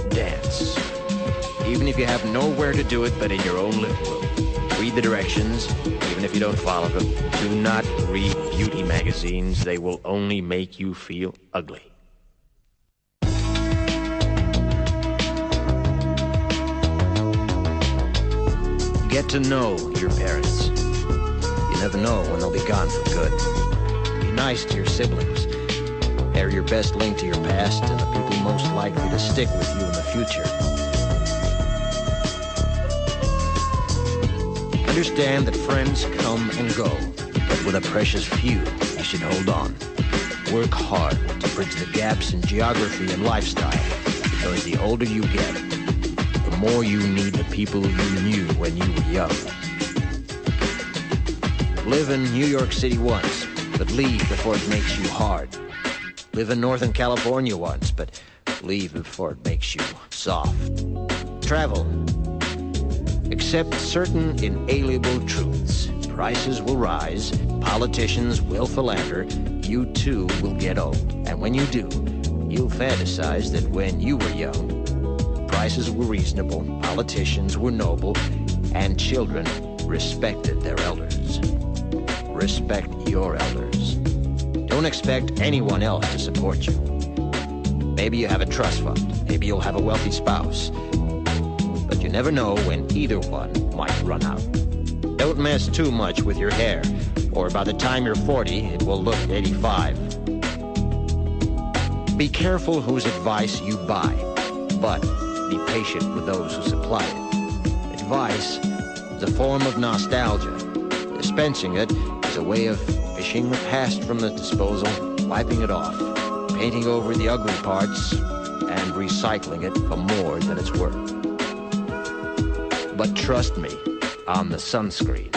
Dance. Even if you have nowhere to do it but in your own living room. Read the directions, even if you don't follow them. Do not read beauty magazines. They will only make you feel ugly. Get to know your parents. You never know when they'll be gone for good. Be nice to your siblings. They're your best link to your past and the people most likely to stick with you in the future. Understand that friends come and go, but with a precious few, you should hold on. Work hard to bridge the gaps in geography and lifestyle, because the older you get, the more you need the people you knew when you were young. Live in New York City once, but leave before it makes you hard. Live in Northern California once, but leave before it makes you soft. Travel. Accept certain inalienable truths. Prices will rise, politicians will philander, you too will get old. And when you do, you'll fantasize that when you were young, prices were reasonable, politicians were noble, and children respected their elders. Respect your elders. Don't expect anyone else to support you. Maybe you have a trust fund, maybe you'll have a wealthy spouse, but you never know when either one might run out. Don't mess too much with your hair, or by the time you're 40, it will look 85. Be careful whose advice you buy, but be patient with those who supply it. Advice is a form of nostalgia. Dispensing it is a way of fishing the past from the disposal, wiping it off, painting over the ugly parts, and recycling it for more than it's worth. But trust me on the sunscreen.